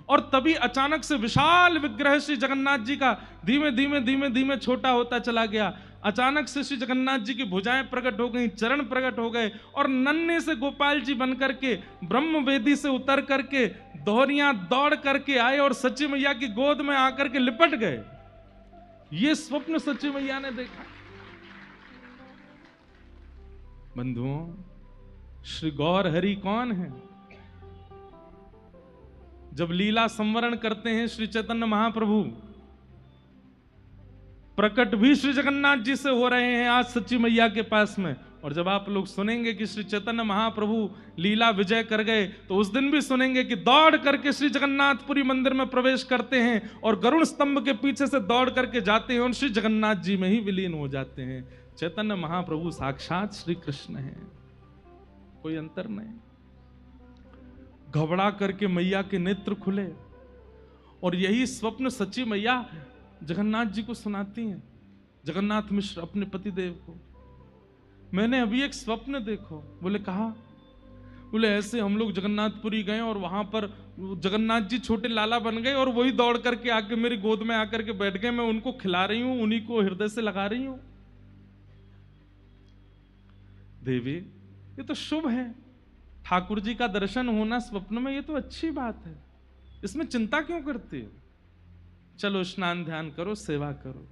और तभी अचानक से विशाल विग्रह श्री जगन्नाथ जी का धीमे धीमे धीमे धीमे छोटा होता चला गया। अचानक से श्री जगन्नाथ जी की भुजाएं प्रकट हो गई, चरण प्रकट हो गए, और नन्हे से गोपाल जी बन करके ब्रह्म वेदी से उतर करके दोहरियां दौड़ करके आए और सच्ची मैया की गोद में आकर के लिपट गए। ये स्वप्न सच्ची मैया ने देखा। बंधुओं, श्री गौर हरि कौन है? जब लीला संवरण करते हैं श्री चैतन्य महाप्रभु, प्रकट भी श्री जगन्नाथ जी से हो रहे हैं आज सच्ची मैया के पास में। और जब आप लोग सुनेंगे कि श्री चैतन्य महाप्रभु लीला विजय कर गए, तो उस दिन भी सुनेंगे कि दौड़ करके श्री जगन्नाथपुरी मंदिर में प्रवेश करते हैं और गरुड़ स्तंभ के पीछे से दौड़ करके जाते हैं और श्री जगन्नाथ जी में ही विलीन हो जाते हैं। चैतन्य महाप्रभु साक्षात श्री कृष्ण हैं, कोई अंतर नहीं। घबरा करके मैया के नेत्र खुले और यही स्वप्न सच्ची मैया जगन्नाथ जी को सुनाती हैं। जगन्नाथ मिश्र अपने पति देव को, मैंने अभी एक स्वप्न देखो। बोले कहा? बोले ऐसे हम लोग जगन्नाथपुरी गए और वहां पर जगन्नाथ जी छोटे लाला बन गए और वही दौड़ करके आके मेरी गोद में आकर के बैठ गए। मैं उनको खिला रही हूं, उन्हीं को हृदय से लगा रही हूं। देवी, ये तो शुभ है, ठाकुर जी का दर्शन होना स्वप्न में, ये तो अच्छी बात है, इसमें चिंता क्यों करती हो? चलो स्नान ध्यान करो, सेवा करो।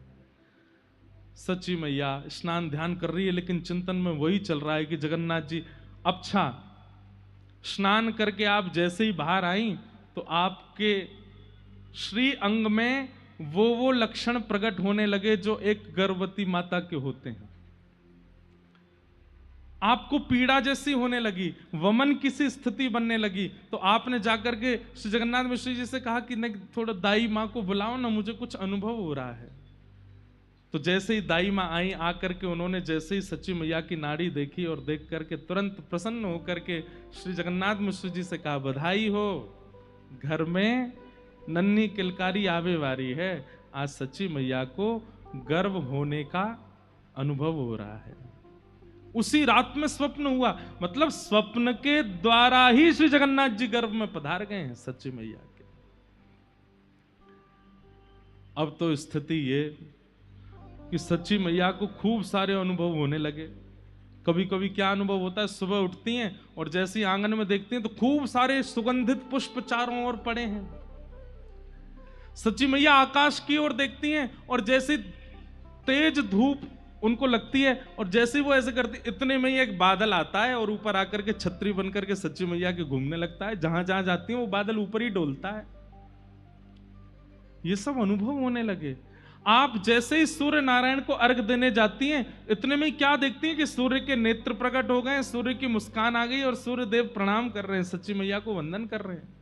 सच्ची मैया स्नान ध्यान कर रही है, लेकिन चिंतन में वही चल रहा है कि जगन्नाथ जी, अच्छा स्नान करके आप जैसे ही बाहर आई तो आपके श्री अंग में वो लक्षण प्रकट होने लगे जो एक गर्भवती माता के होते हैं। आपको पीड़ा जैसी होने लगी, वमन की सी स्थिति बनने लगी। तो आपने जाकर के श्री जगन्नाथ मिश्र जी से कहा कि नहीं, थोड़ा दाई माँ को बुलाओ ना, मुझे कुछ अनुभव हो रहा है। तो जैसे ही दाई माँ आई, आकर के उन्होंने जैसे ही सच्ची मैया की नाड़ी देखी और देख करके तुरंत प्रसन्न होकर के श्री जगन्नाथ मिश्र जी से कहा, बधाई हो, घर में नन्ही किलकारी आवे वारी है, आज सच्ची मैया को गर्भ होने का अनुभव हो रहा है। उसी रात में स्वप्न हुआ, मतलब स्वप्न के द्वारा ही श्री जगन्नाथ जी गर्भ में पधार गए हैं सच्ची मैया के। अब तो स्थिति ये कि सच्ची मैया को खूब सारे अनुभव होने लगे। कभी कभी क्या अनुभव होता है, सुबह उठती हैं और जैसे ही आंगन में देखती हैं तो खूब सारे सुगंधित पुष्प चारों ओर पड़े हैं। सच्ची मैया आकाश की ओर देखती हैं और जैसे तेज धूप उनको लगती है और जैसे वो ऐसे करती, इतने में ही एक बादल आता है और ऊपर आकर के छतरी बन करके सच्ची मैया के घूमने लगता है। जहां जहां जाती है वो बादल ऊपर ही डोलता है। ये सब अनुभव होने लगे। आप जैसे ही सूर्य नारायण को अर्घ देने जाती हैं, इतने में क्या देखती हैं कि सूर्य के नेत्र प्रकट हो गए, सूर्य की मुस्कान आ गई और सूर्य देव प्रणाम कर रहे हैं, सच्ची मैया को वंदन कर रहे हैं।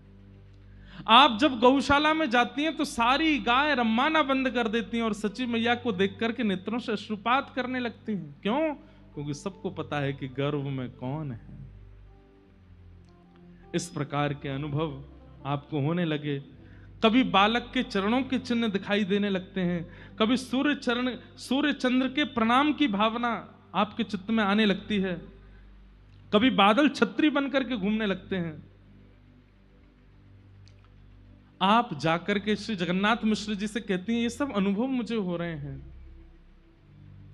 आप जब गौशाला में जाती हैं तो सारी गाय रम्माना बंद कर देती हैं और सच्ची मैया को देख करके नेत्रों से अश्रुपात करने लगती हैं। क्यों? क्योंकि सबको पता है कि गर्भ में कौन है। इस प्रकार के अनुभव आपको होने लगे। कभी बालक के चरणों के चिन्ह दिखाई देने लगते हैं, कभी सूर्य चंद्र के प्रणाम की भावना आपके चित्त में आने लगती है, कभी बादल छतरी बनकर के घूमने लगते हैं। आप जाकर के श्री जगन्नाथ मिश्र जी से कहती हैं, ये सब अनुभव मुझे हो रहे हैं,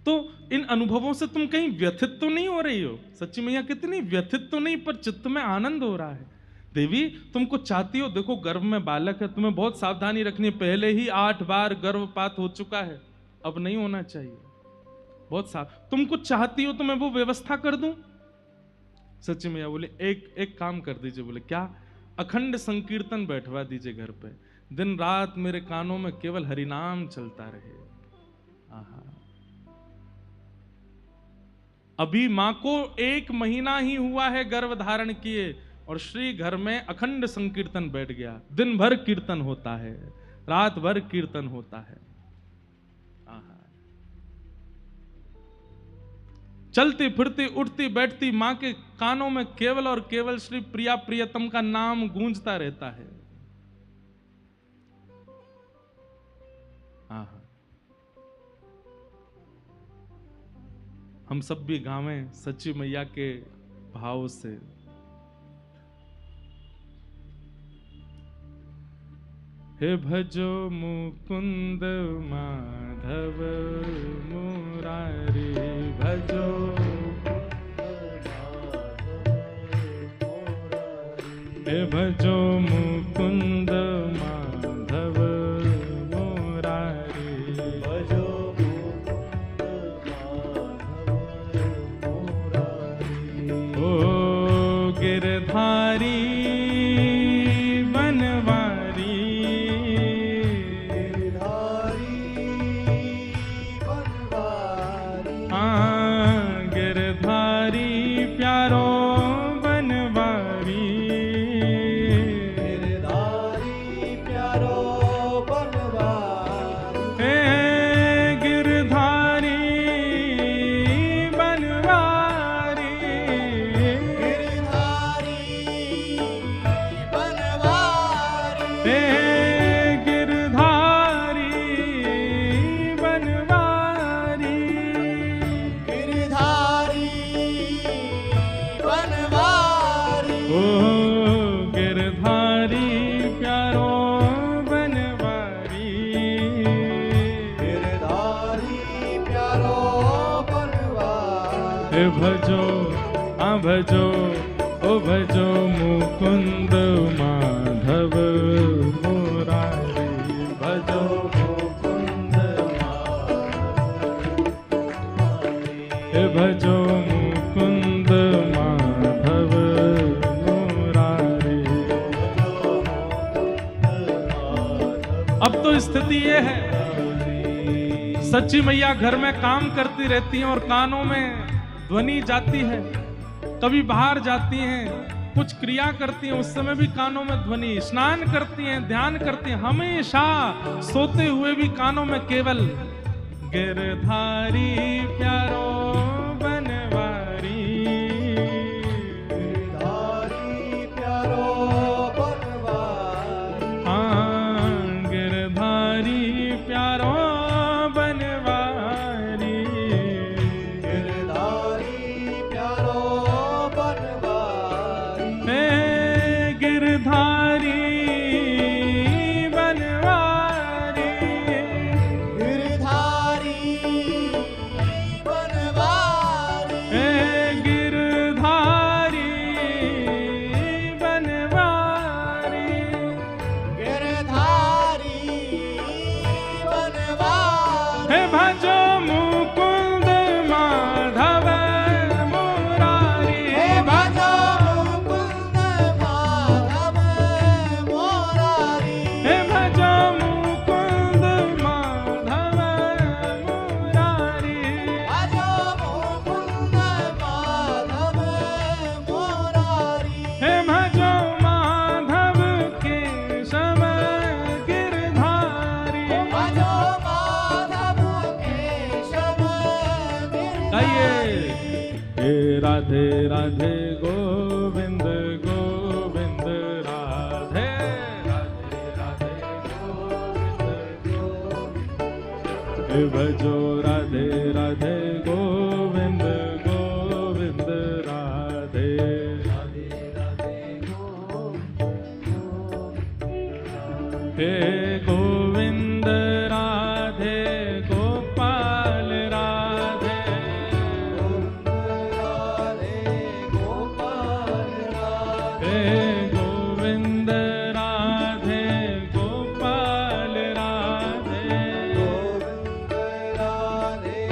तो इन अनुभवों से तुम कहीं व्यथित तो नहीं हो रही हो? सच्ची मैया कितनी व्यथित तो नहीं, पर चित्त में आनंद हो रहा है। देवी, तुमको चाहती हो, देखो गर्भ में बालक है, तुम्हें बहुत सावधानी रखनी है। पहले ही 8 बार गर्भपात हो चुका है, अब नहीं होना चाहिए। बहुत तुमको चाहती हो तो मैं वो व्यवस्था कर दूं, सच्ची मैया बोले एक काम कर दीजिए। बोले क्या? अखंड संकीर्तन बैठवा दीजिए घर पे, दिन रात मेरे कानों में केवल हरिनाम चलता रहे। आहा। अभी मां को 1 महीना ही हुआ है गर्भ धारण किए और श्री घर में अखंड संकीर्तन बैठ गया। दिन भर कीर्तन होता है, रात भर कीर्तन होता है। आहा। चलती फिरती उठती बैठती मां के कानों में केवल और केवल श्री प्रिया प्रियतम का नाम गूंजता रहता है। आहा। हम सब भी गावें सच्ची मैया के भाव से। हे भजो मुकुंद माधव मुरारी, भजो हे भजो मुकुंद माधव मुरारी, भजो ओ गिरधारी बनवारी, गिरधारी प्यारो बनवारी, गिरधारी प्यारो बनवारी, हे गिरधारी बनवारी, गिरधारी बनवारी, हे गिरधारी बनवारी, गिरधारी बनवारी, ओ गिरधारी प्यारो बनवारी, गिरधारी प्यारो बनवारी, हे भजो भजो ओ भजो मुकुंद माधव मुरारी, भजो मुकुंद हे भजो मुकुंद माधव मुरारी। अब तो स्थिति ये है, सच्ची मैया घर में काम करती रहती हैं और कानों में ध्वनि जाती है, कभी बाहर जाती हैं, कुछ क्रिया करती हैं, उस समय भी कानों में ध्वनि, स्नान करती हैं, ध्यान करती हैं, हमेशा सोते हुए भी कानों में केवल गिरधारी प्यारो बनवारी, गिरधारी प्यारो बनवारी, हाँ गिरधारी प्यारो बनवारी, गिरधारी प्यारो बनवारी, हे गिरधारी बनवारी, गिरधारी बनवारी, हे गिरधारी बनवारी, गिरधारी बनवारी, हे भजो मुकुंद माधव मुरारी, हे भजो मुकुंद माधव मुरारी, हे भजो मुकुंद माधव मुरारी, भजो मुकुंद माधव मुरारी, हे भजो माधव केशव गिरधारी, भजो माधव केशव गिरधारी। हे राधे राधे गोविंद गोविंद राधे, राधे राधे गोविंद गोविंद, हे भजो राधे राधे गोविंद गोविंद राधे, राधे राधे हे गोविंद राधे गोपाल राधे, हे गोविंद राधे गोपाल राधे, गोविंद राधे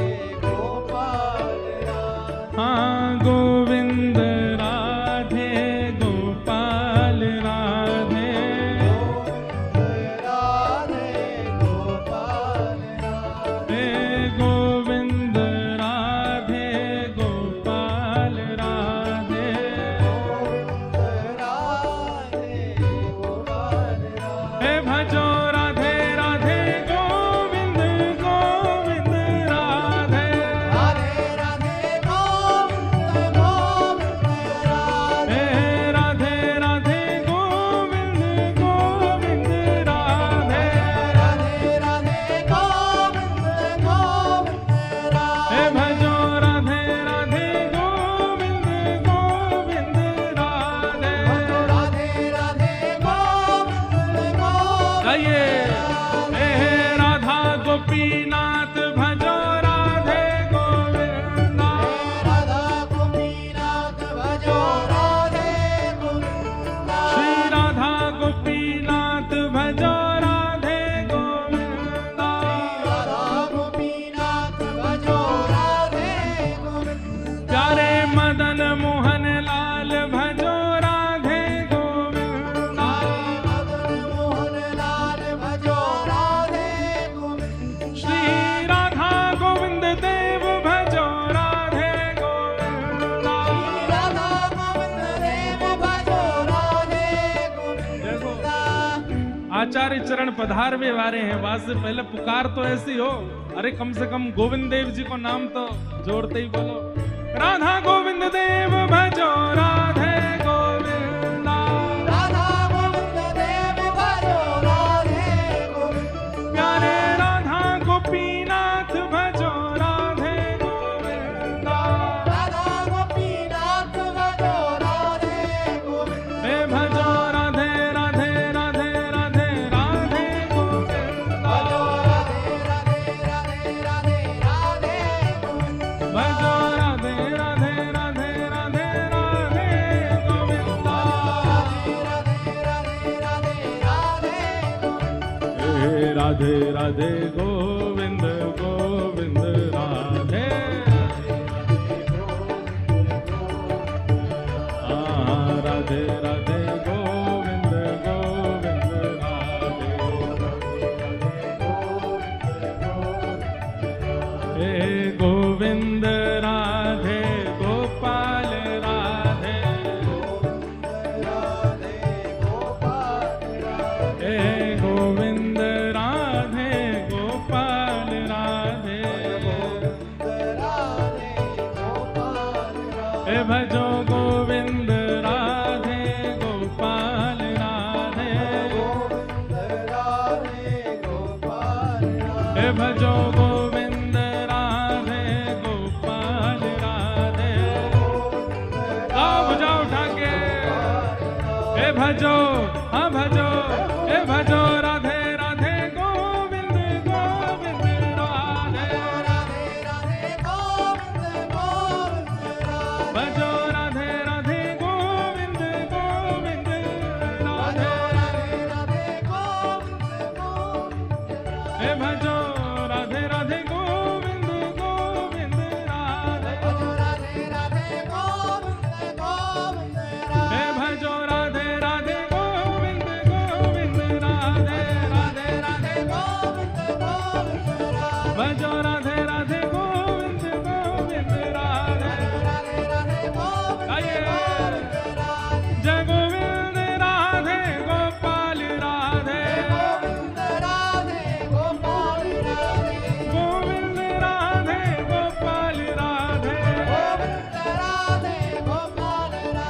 चारे चरण पधार वे वारे हैं। वहां से पहले पुकार तो ऐसी हो, अरे कम से कम गोविंद देव जी को नाम तो जोड़ते ही बोलो, राधा गोविंद देव भजो राधे गोविंदा, राधा गोविंद देव भजो राधे गोविंद, प्यारे राधा गोपीनाथ भजो राधे गोविंदा, राधा गोपीनाथ भजो राधे गोविंद, हे भजो राधे राधे राधे राधे राधे गोविंदा, भजो राधे राधे राधे राधे राधे गोविंद, भजो राधे राधे राधे राधे राधे गोविंदा, राधे राधे गोविंद गोविंद राधे, राधे राधे गोविंद गोविंद राधे, हे गोविंद राधे गोपाल राधे, हे गोविंद राधे गोपाल राधे, हे भजो गोविंद राधे गोपाल राधे, हे भजो गोविंद राधे गोपाल राधे, गाओ बजाओ उठा के, हे भजो हाँ भजो, हे भजो राधे राधे गोविंद गोविंद राधे, भजो राधे राधे गोविंद गोविंद राधे, हे भजो राधे राधे गोविंद गोविंद राधे, हे भजो राधे राधे गोविंद गोविंद राधे, राधे राधे भजो राधे राधे गोविंद गोविंद राधे, आइए जय गोविंद राधे गोपाल राधे, गोविंद राधे गोपाल राधे,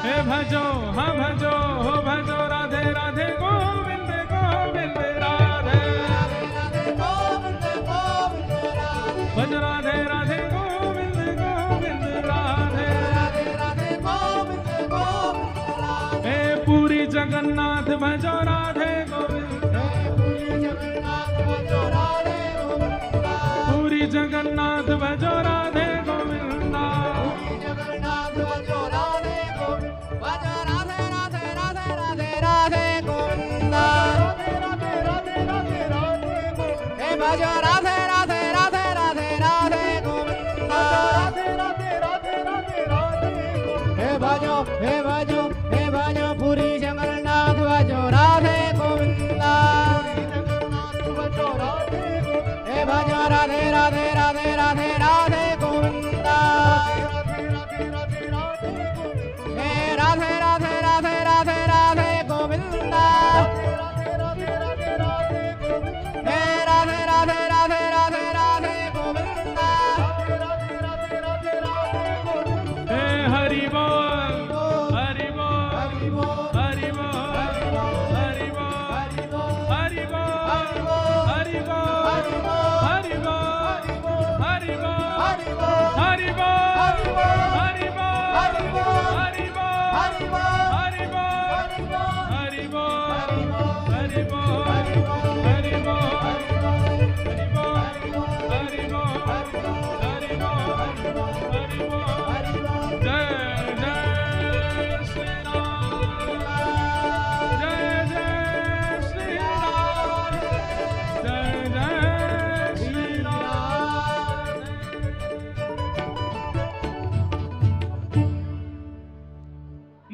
हे भजो हाँ भजो हो भजो राधे राधे गोविंद गोविंद राधे, भजो राधे राधे गोविंद गोविंद राधे, हे पूरी जगन्नाथ भजो राधे गोविंद, पूरी जगन्नाथ भजो राधे गोविंदा, भजो राधे राधे राधे राधे राधे गोविंद, हे भजो हे भजो हे भजो पुरी जगन्नाथ भजो राधे गोविंद, हे भजो राधे राधे राधे राधे राधे गोविंद, हे राधे राधे राधे राधे राधे गोविंद, हे राधे राधे राधे राधे राधे गोविंद, हे हरि बोल हरि बोल हरि बोल हरि बोल हरि बोल हरि बोल हरि बोल हरि बोल हरि बोल हरि बोल हरि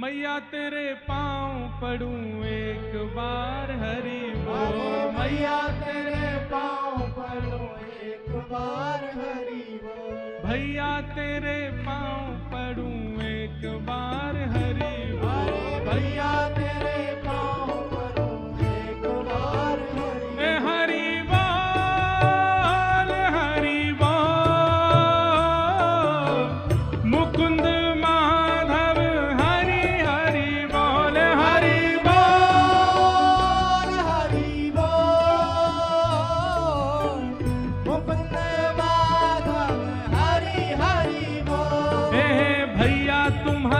मैया तेरे पाँव पड़ूं एक बार हरि बोल, मैया तेरे पाँव पड़ूं एक बार हरि बोल, भैया तेरे पाँव पड़ूं एक बार हरि बोल, भैया तेरे पाँव पड़ूं एक बार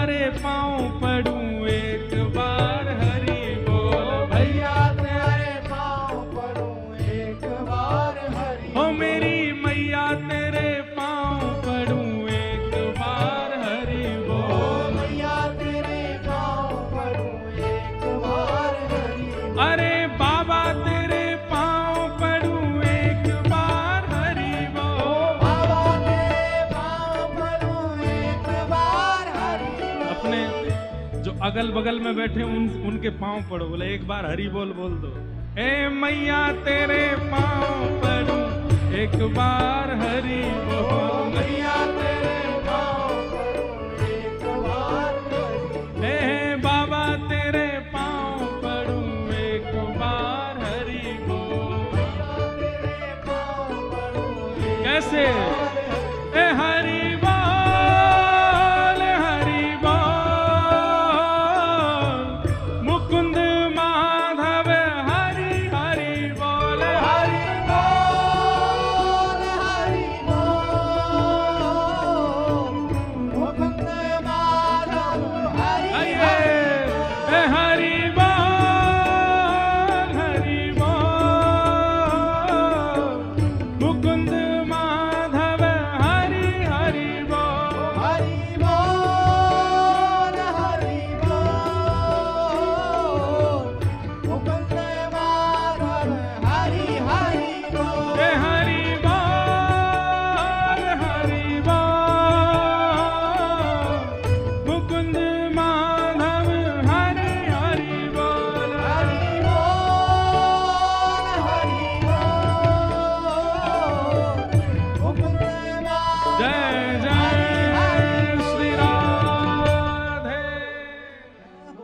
तुम्हारे पाँव पड़ूं एक बार हरि बोल भैया तेरे पाँव पड़ूं एक बार हरि हो मेरी मैया तेरे पाँव पड़ूं एक बार हरि बोल भैया तेरे पाँव पड़ूं एक बार हरि अरे बाबा तेरे पाँव पड़ूं एक बार हरि बोल बाबा तेरे पाँव पड़ूं एक बार हरि अपने जो अगल बगल में बैठे उनके पाँव पड़ो, बोले एक बार हरि बोल बोल दो। ए मैया तेरे पाँव पड़ूं एक बार हरि बोल